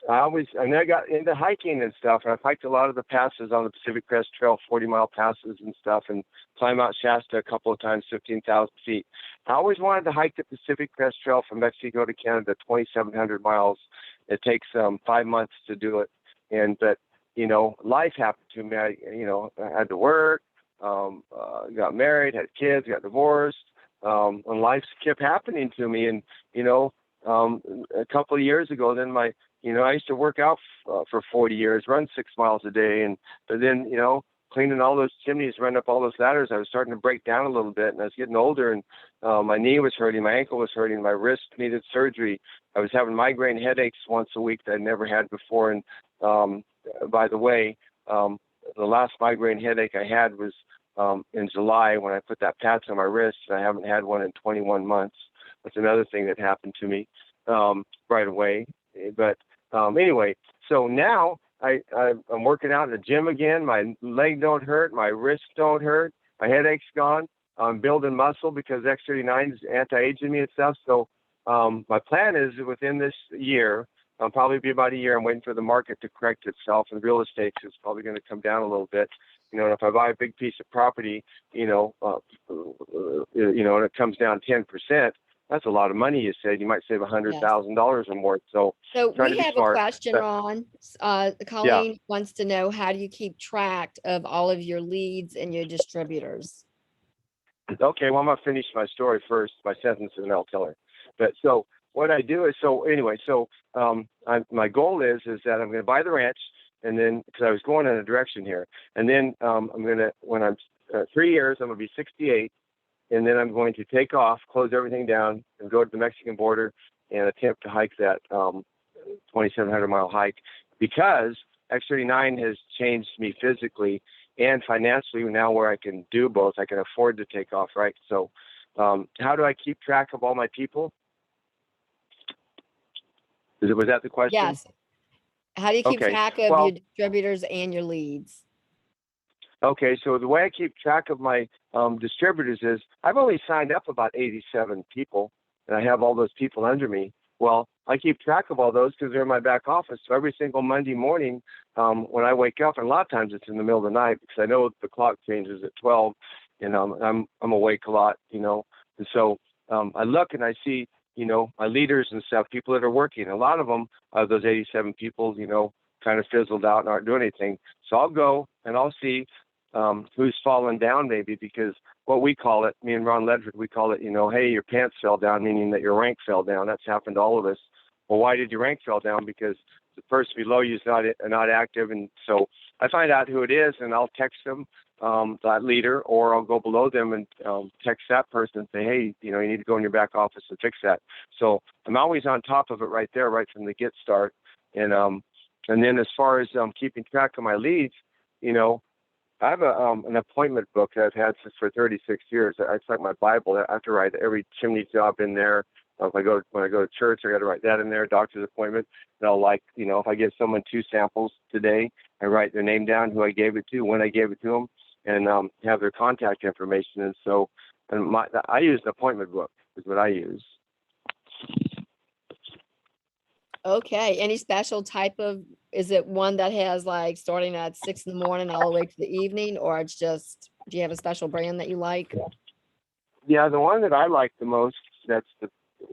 I got into hiking and stuff, and I've hiked a lot of the passes on the Pacific Crest Trail, 40-mile passes and stuff, and climbed Mount Shasta a couple of times, 15,000 feet. I always wanted to hike the Pacific Crest Trail from Mexico to Canada, 2,700 miles. It takes 5 months to do it, but life happened to me. I had to work, got married, had kids, got divorced, and life kept happening to me. And a couple of years ago, then I used to work out for 40 years, run 6 miles a day, but then cleaning all those chimneys, running up all those ladders, I was starting to break down a little bit, and I was getting older, and my knee was hurting, my ankle was hurting, my wrist needed surgery. I was having migraine headaches once a week that I'd never had before. And by the way, the last migraine headache I had was in July when I put that patch on my wrist, and I haven't had one in 21 months. That's another thing that happened to me. right away. But anyway, so now I'm working out in the gym again. My leg don't hurt. My wrist don't hurt. My headache's gone. I'm building muscle because X39 is anti-aging me and stuff. So my plan is within this year, probably be about a year. I'm waiting for the market to correct itself, and real estate is probably going to come down a little bit. And if I buy a big piece of property, and it comes down 10%, that's a lot of money. You said you might save $100,000 or more. So we have a question, but, Ron. Colleen wants to know, how do you keep track of all of your leads and your distributors? Okay, well, I'm gonna finish my story first, my sentence, and I'll tell her. But so what I do is, my goal is that I'm going to buy the ranch, and then because I was going in a direction here, and then I'm going to, when I'm 3 years, I'm going to be 68, and then I'm going to take off, close everything down, and go to the Mexican border and attempt to hike that 2,700-mile hike, because X39 has changed me physically and financially now, where I can do both. I can afford to take off, right? So how do I keep track of all my people? Was that the question? Yes. How do you keep track of your distributors and your leads? Okay, so the way I keep track of my distributors is I've only signed up about 87 people, and I have all those people under me. Well, I keep track of all those because they're in my back office. So every single Monday morning when I wake up, and a lot of times it's in the middle of the night because I know the clock changes at 12, and I'm awake a lot, And so I look and I see, my leaders and stuff, people that are working. A lot of them, those 87 people, kind of fizzled out and aren't doing anything. So I'll go and I'll see who's fallen down, maybe, because what we call it, me and Ron Ledford, we call it, hey, your pants fell down, meaning that your rank fell down. That's happened to all of us. Well, why did your rank fell down? Because the person below you is not active. And so I find out who it is, and I'll text them, that leader, or I'll go below them and text that person and say, hey, you need to go in your back office and fix that. So I'm always on top of it right there, right from the get start. And then as far as keeping track of my leads, I have an appointment book that I've had for 36 years. It's like my Bible. I have to write every chimney job in there. When I go to church, I got to write that in there. Doctor's appointment. And I'll if I give someone 2 samples today, I write their name down, who I gave it to, when I gave it to them, and have their contact information. And so, I use an appointment book is what I use. Okay. Any special type of, is it one that has starting at 6 in the morning all the way to the evening, or it's just, do you have a special brand that you like? Yeah, the one that I like the most, that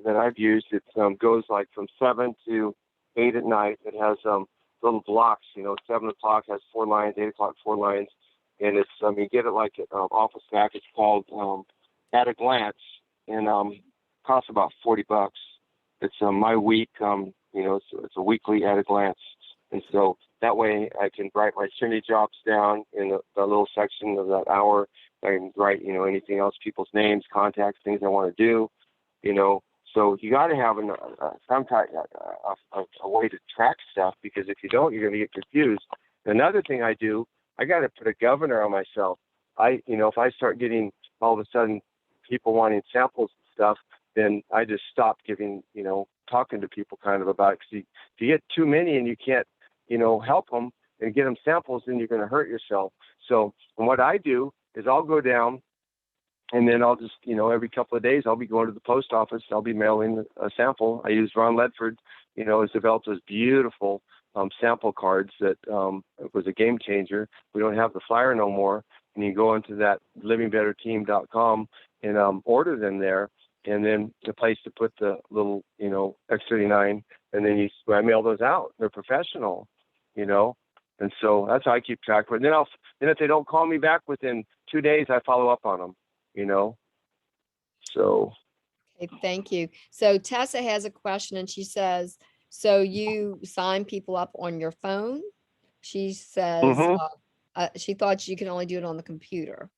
I've used, it goes from 7 to 8 at night. It has little blocks, 7 o'clock has 4 lines, 8 o'clock 4 lines, and it's you get it at Office Stack. It's called At a Glance, and costs about $40. It's my week. It's a weekly At a Glance, and so that way I can write my chimney jobs down in the little section of that hour. I can write anything else, people's names, contacts, things I want to do. So you got to have some type a way to track stuff, because if you don't, you're going to get confused. Another thing I do, I got to put a governor on myself. If I start getting all of a sudden people wanting samples and stuff, then I just stop giving, talking to people kind of about it. Because if you get too many and you can't, help them and get them samples, then you're going to hurt yourself. So what I do is I'll go down, and then I'll just, every couple of days, I'll be going to the post office. I'll be mailing a sample. I use Ron Ledford, has developed those beautiful sample cards that was a game changer. We don't have the flyer no more. And you go into that livingbetterteam.com and order them there. And then the place to put the little, X39, and then I mail those out. They're professional, and so that's how I keep track of it. And then if they don't call me back within 2 days, I follow up on them, So. Okay, thank you. So Tessa has a question, and she says, so you sign people up on your phone? She says, she thought you could only do it on the computer.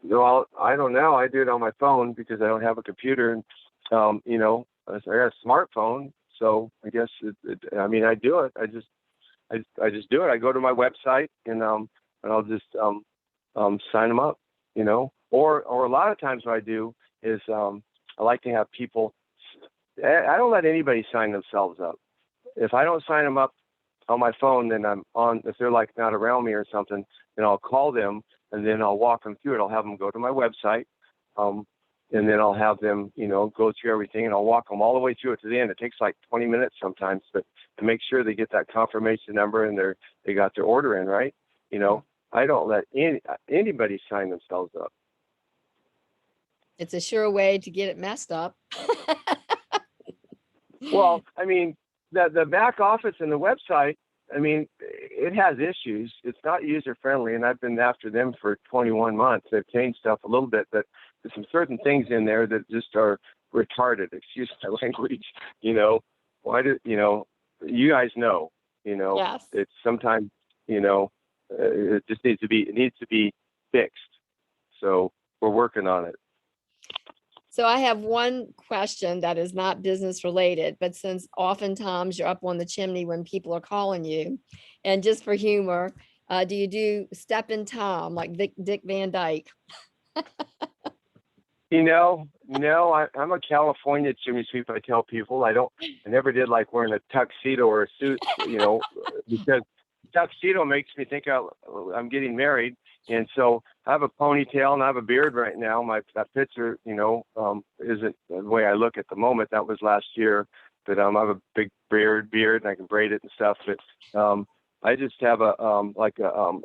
Well, I don't know. I do it on my phone because I don't have a computer, and I got a smartphone. So I guess I do it. I just do it. I go to my website and I'll just sign them up, Or a lot of times what I do is I like to have people I don't let anybody sign themselves up. If I don't sign them up on my phone, then I'm on. If they're like not around me or something, then I'll call them and then I'll walk them through it. I'll have them go to my website, and then I'll have them, go through everything, and I'll walk them all the way through it to the end. It takes like 20 minutes sometimes, but to make sure they get that confirmation number and they got their order in right. I don't let anybody sign themselves up. It's a sure way to get it messed up. Well, I mean, the back office and the website, I mean, it has issues. It's not user friendly, and I've been after them for 21 months. They've changed stuff a little bit, but there's some certain things in there that just are retarded. Excuse my language. Why do you guys know? Yes. It's sometimes it just needs to be fixed. So we're working on it. So I have one question that is not business related, but since oftentimes you're up on the chimney when people are calling you, and just for humor, do you do step in time like Dick Van Dyke? I'm a California chimney sweep. I tell people I never did like wearing a tuxedo or a suit, because tuxedo makes me think I'm getting married. And so I have a ponytail and I have a beard right now. That picture, isn't the way I look at the moment. That was last year, but I have a big beard and I can braid it and stuff. But I just have a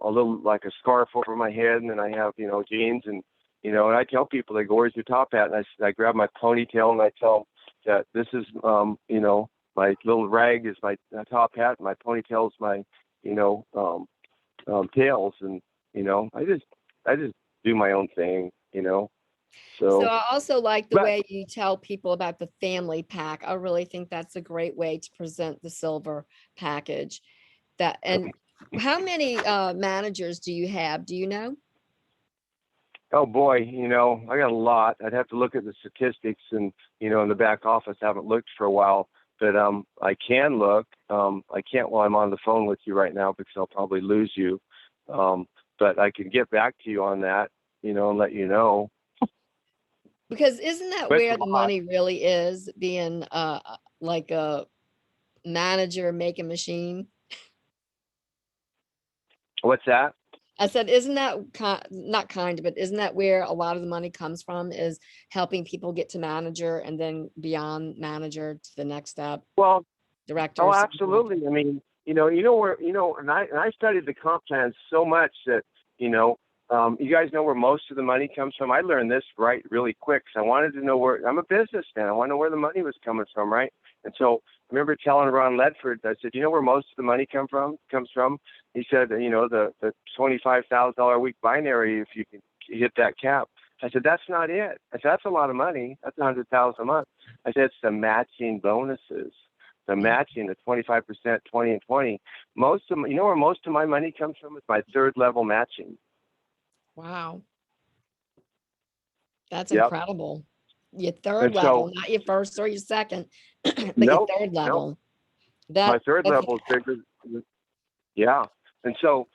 little like a scarf over my head, and then I have jeans and and I tell people, they go, "Where's your top hat?" And I grab my ponytail and I tell them that this is my little rag is my top hat, and my ponytail is my tails, and I just do my own thing, So So, I also like the but way you tell people about the family pack. I really think that's a great way to present the silver package. And how many managers do you have? Do you know? oh boy, I got a lot. I'd have to look at the statistics, and in the back office, I haven't looked for a while, but I can look. I can't while I'm on the phone with you right now because I'll probably lose you. But I can get back to you on that, and let you know. Because isn't that But it's where a the lot. money really is, being like a manager making machine? What's that? I said, isn't that not kind, but isn't that where a lot of the money comes from, is helping people get to manager and then beyond manager to the next step, Well, director oh, or something like that? absolutely. I mean, and I studied the comp plan so much that, you guys know where most of the money comes from. I learned this really quick because I wanted to know where. I'm a businessman. I want to know where the money was coming from, right? And so I remember telling Ron Ledford, I said, where most of the money comes from? He said, the $25,000 a week binary, if you can hit that cap. I said, that's not it. I said, that's a lot of money. That's $100,000 a month. I said, it's the matching bonuses. The matching, the 25%, 20 and 20. Where most of my money comes from is my third level matching. Wow, that's Yep. incredible. Your third And level, so, not your first or your second, but your nope, third nope. level. My That third okay. level is bigger. Yeah. And so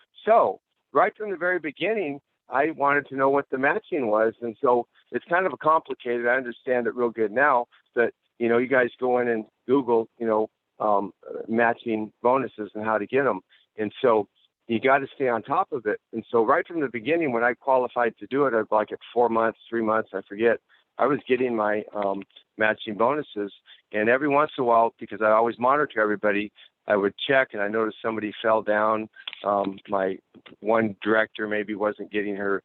right from the very beginning, I wanted to know what the matching was. And so it's kind of complicated. I understand it real good now, but you guys go in and Google, matching bonuses and how to get them. And so you got to stay on top of it. And so right from the beginning, when I qualified to do it, I'd like at 4 months, 3 months, I forget, I was getting my matching bonuses. And every once in a while, because I always monitor everybody, I would check, and I noticed somebody fell down. My one director maybe wasn't getting her,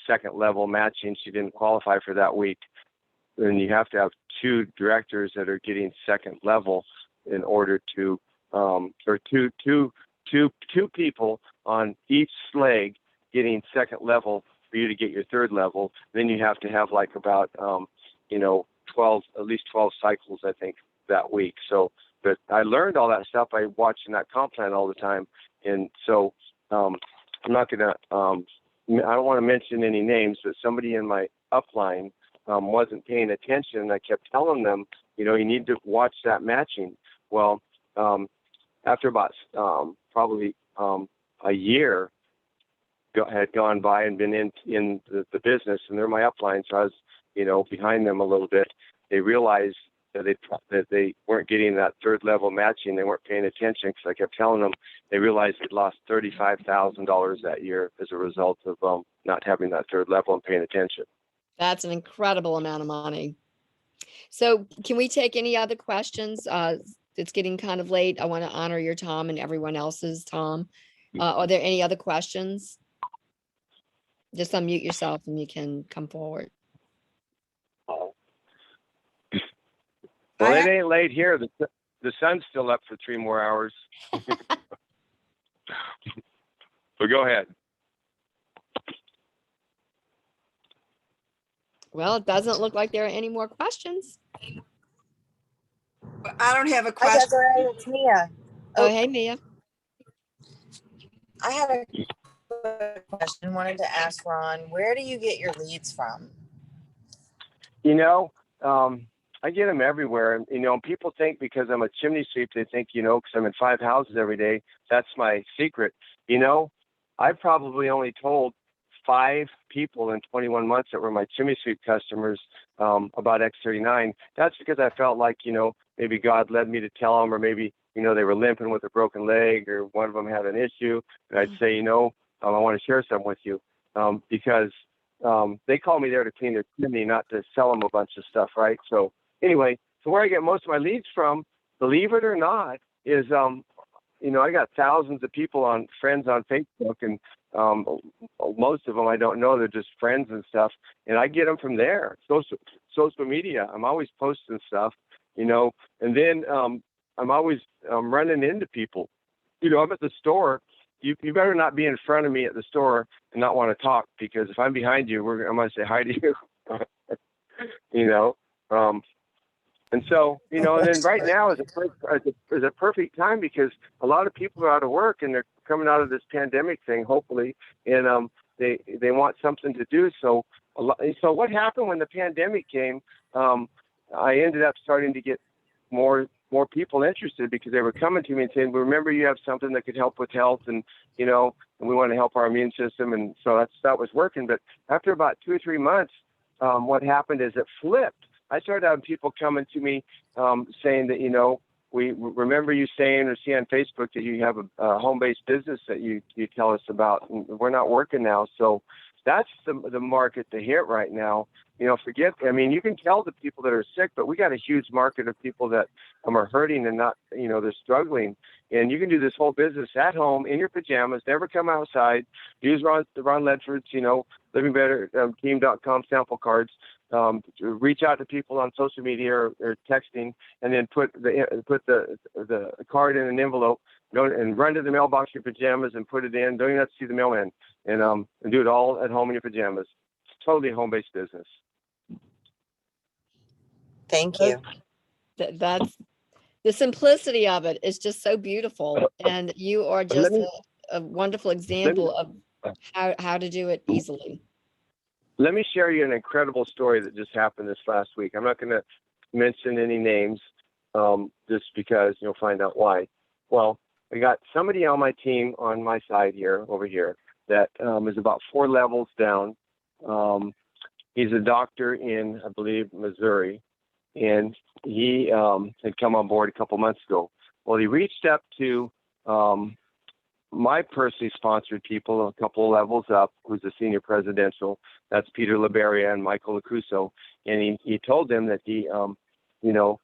second level matching. She didn't qualify for that week. And you have to have 2 directors that are getting second level in order to, or two people on each leg getting second level for you to get your third level. Then you have to have like about, 12, at least 12 cycles, I think, that week. So, but I learned all that stuff by watching that comp plan all the time. And so I'm not going to, I don't want to mention any names, but somebody in my upline wasn't paying attention. And I kept telling them, you need to watch that matching. Well, after about probably a year had gone by and been in the business, and they're my upline, so I was, behind them a little bit. They realized that they weren't getting that third level matching. They weren't paying attention because I kept telling them. They realized they'd lost $35,000 that year as a result of not having that third level and paying attention. That's an incredible amount of money. So can we take any other questions? It's getting kind of late. I want to honor your Tom and everyone else's Tom. Are there any other questions? Just unmute yourself and you can come forward. Well, it ain't late here. The sun's still up for 3 more hours. So go ahead. Well, it doesn't look like there are any more questions. I don't have a Hi, question. Desiree, it's Mia. Oh, hey, Mia. I had a quick question, wanted to ask Ron, where do you get your leads from? You know, I get them everywhere. And, you know, people think because I'm a chimney sweep, they think, you know, because I'm in 5 houses every day, that's my secret. You know, I've probably only told 5 people in 21 months that were my chimney sweep customers about X39. That's because I felt like, you know, maybe God led me to tell them, or maybe, you know, they were limping with a broken leg, or one of them had an issue. And I'd say, you know, I want to share something with you because they call me there to clean their chimney, not to sell them a bunch of stuff, right? So anyway, so where I get most of my leads from, believe it or not, is, you know, I got thousands of people friends on Facebook, and most of them I don't know. They're just friends and stuff. And I get them from there, social media. I'm always posting stuff, you know, and then I'm always running into people. You know, I'm at the store. You better not be in front of me at the store and not want to talk, because if I'm behind you, I'm going to say hi to you. You know, and so, you know, and then right now is a perfect time, because a lot of people are out of work and they're coming out of this pandemic thing, hopefully, and they want something to do. So what happened when the pandemic came? I ended up starting to get more people interested, because they were coming to me and saying, well, remember, you have something that could help with health, and, you know, and we want to help our immune system. And so that was working. But after about 2 or 3 months, what happened is it flipped. I started having people coming to me saying that, you know, we remember you saying or see on Facebook that you have a home-based business that you tell us about, and we're not working now. So that's the market to hit right now. You know, I mean, you can tell the people that are sick, but we got a huge market of people that are hurting and not, you know, they're struggling. And you can do this whole business at home in your pajamas, never come outside, use Ron Ledford's, you know, livingbetterteam.com sample cards, reach out to people on social media or texting, and then put the card in an envelope, go and run to the mailbox in your pajamas and put it in. Don't even have to see the mailman, and do it all at home in your pajamas. It's totally a home-based business. Thank you. That's the simplicity of it is just so beautiful. And you are just a wonderful example of how to do it easily. Let me share you an incredible story that just happened this last week. I'm not going to mention any names, just because you'll find out why. Well, I got somebody on my team on my side over here, that is about 4 levels down. He's a doctor in, I believe, Missouri, and he had come on board a couple months ago. Well, he reached up to my personally sponsored people a couple of levels up, who's a senior presidential. That's Peter Liberia and Michael Acuso. And he told them that he, you know,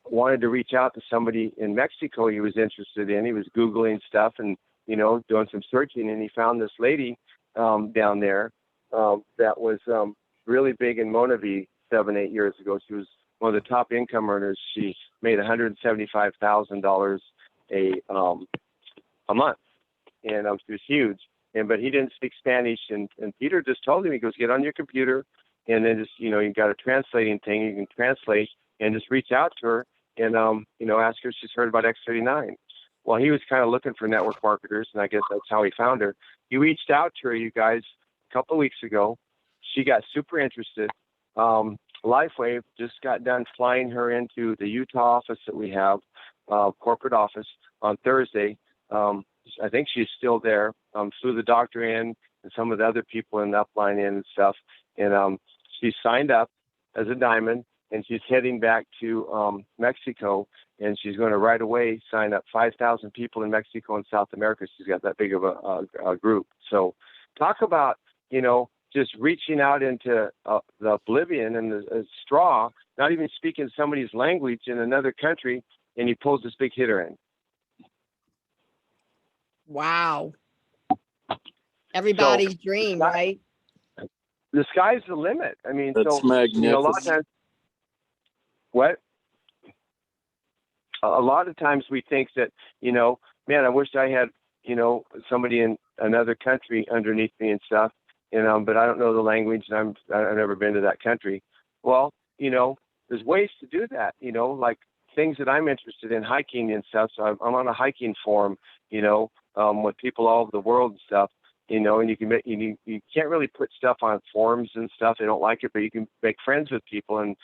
wanted to reach out to somebody in Mexico he was interested in. He was Googling stuff and, you know, doing some searching, and he found this lady down there that was really big in Monavi 7-8 years ago. She was one of the top income earners. She made $175,000 a month, and she was huge. But he didn't speak Spanish, and Peter just told him, he goes, get on your computer, and then just, you know, you got a translating thing, you can translate, and just reach out to her and, you know, ask her if she's heard about X39. Well, he was kind of looking for network marketers, and I guess that's how he found her. He reached out to her, you guys, a couple of weeks ago. She got super interested. LifeWave just got done flying her into the Utah office that we have, corporate office, on Thursday. I think she's still there. Flew the doctor in and some of the other people in the upline in and stuff. And she signed up as a diamond, and she's heading back to Mexico, and she's going to right away sign up 5,000 people in Mexico and South America. She's got that big of a group. So talk about, just reaching out into the oblivion and the straw, not even speaking somebody's language in another country, and he pulls this big hitter in. Wow. Everybody's dream, right? The sky's the limit. I mean, That's magnificent. a lot of times, what? A lot of times we think that, man, I wish I had, somebody in another country underneath me and stuff, but I don't know the language, and I've never been to that country. Well, there's ways to do that, like things that I'm interested in, hiking and stuff. So I'm on a hiking forum, with people all over the world and stuff, and you can make, you can't really put stuff on forums and stuff. They don't like it, but you can make friends with people and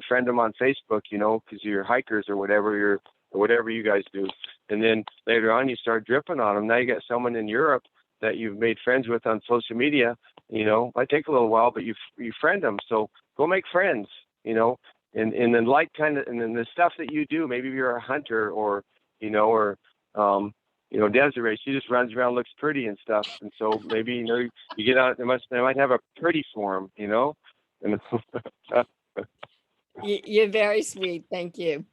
friend them on Facebook, because you're hikers or whatever whatever you guys do. And then later on, you start dripping on them. Now you got someone in Europe that you've made friends with on social media. Might take a little while, but you friend them. So go make friends, and then and then the stuff that you do, maybe you're a hunter or Desiree, she just runs around, looks pretty and stuff. And so maybe, you get out, they might have a pretty form, and You're very sweet. Thank you.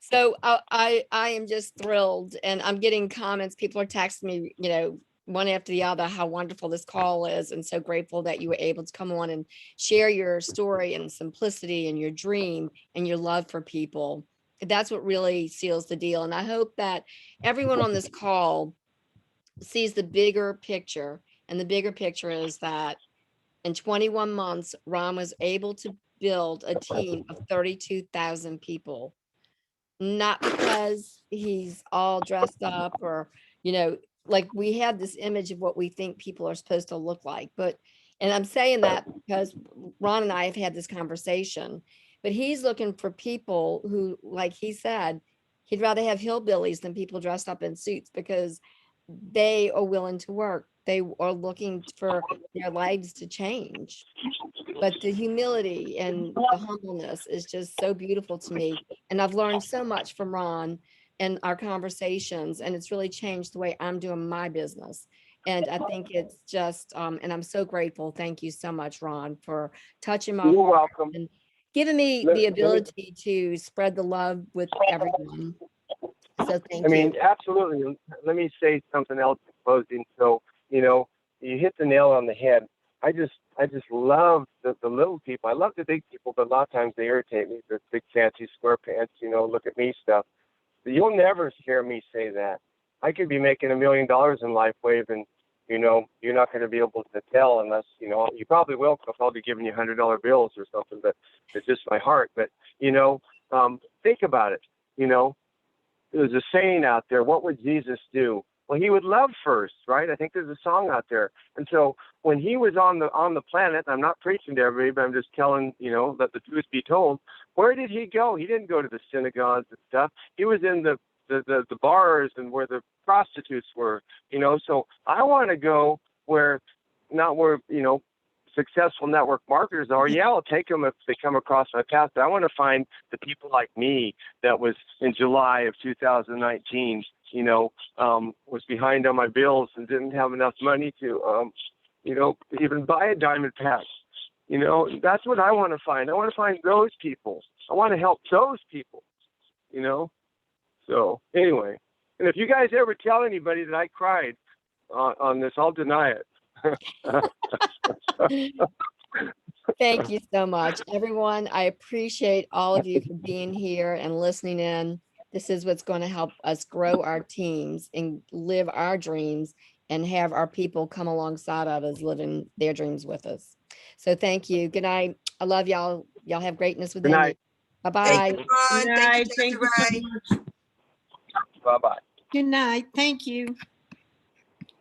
So I am just thrilled, and I'm getting comments. People are texting me, one after the other, how wonderful this call is, and so grateful that you were able to come on and share your story and simplicity and your dream and your love for people. That's what really seals the deal. And I hope that everyone on this call sees the bigger picture. And the bigger picture is that in 21 months, Ron was able to build a team of 32,000 people. Not because he's all dressed up or, like we have this image of what we think people are supposed to look like. And I'm saying that because Ron and I have had this conversation, but he's looking for people who, like he said, he'd rather have hillbillies than people dressed up in suits because they are willing to work. They are looking for their lives to change. But the humility and the humbleness is just so beautiful to me. And I've learned so much from Ron and our conversations, and it's really changed the way I'm doing my business. And I think it's just, and I'm so grateful. Thank you so much, Ron, for touching my you're heart welcome. and giving me the ability to spread the love with everyone. So thank you. Absolutely. Let me say something else in closing. So, you hit the nail on the head. I just love the little people. I love the big people, but a lot of times they irritate me. The big fancy square pants, look at me stuff. But you'll never hear me say that. I could be making $1 million in LifeWave, and you're not going to be able to tell unless you probably will. Because I'll probably be giving you $100 bills or something. But it's just my heart. But think about it. There's a saying out there. What would Jesus do? Well, he would love first, right? I think there's a song out there. And so when he was on the planet, I'm not preaching to everybody, but I'm just telling, let the truth be told. Where did he go? He didn't go to the synagogues and stuff. He was in the bars and where the prostitutes were, So I want to go not where successful network marketers are. Yeah, I'll take them if they come across my path. But I want to find the people like me that was in July of 2019, was behind on my bills and didn't have enough money to, even buy a diamond pass. That's what I want to find. I want to find those people. I want to help those people, So anyway, and if you guys ever tell anybody that I cried on this, I'll deny it. Thank you so much, everyone. I appreciate all of you for being here and listening in. This is what's going to help us grow our teams and live our dreams and have our people come alongside of us living their dreams with us. So thank you. Good night. I love y'all. Y'all have greatness within you. Bye-bye. Thank you, Ron. Good Thank night. you, Thank you Desiree. so much. Bye-bye. Good night. Thank you.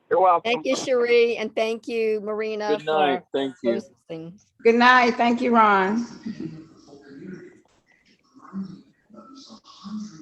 You're welcome. Thank you, Cherie, and thank you, Marina, Good night. for Thank you. hosting. Good night. Thank you, Ron.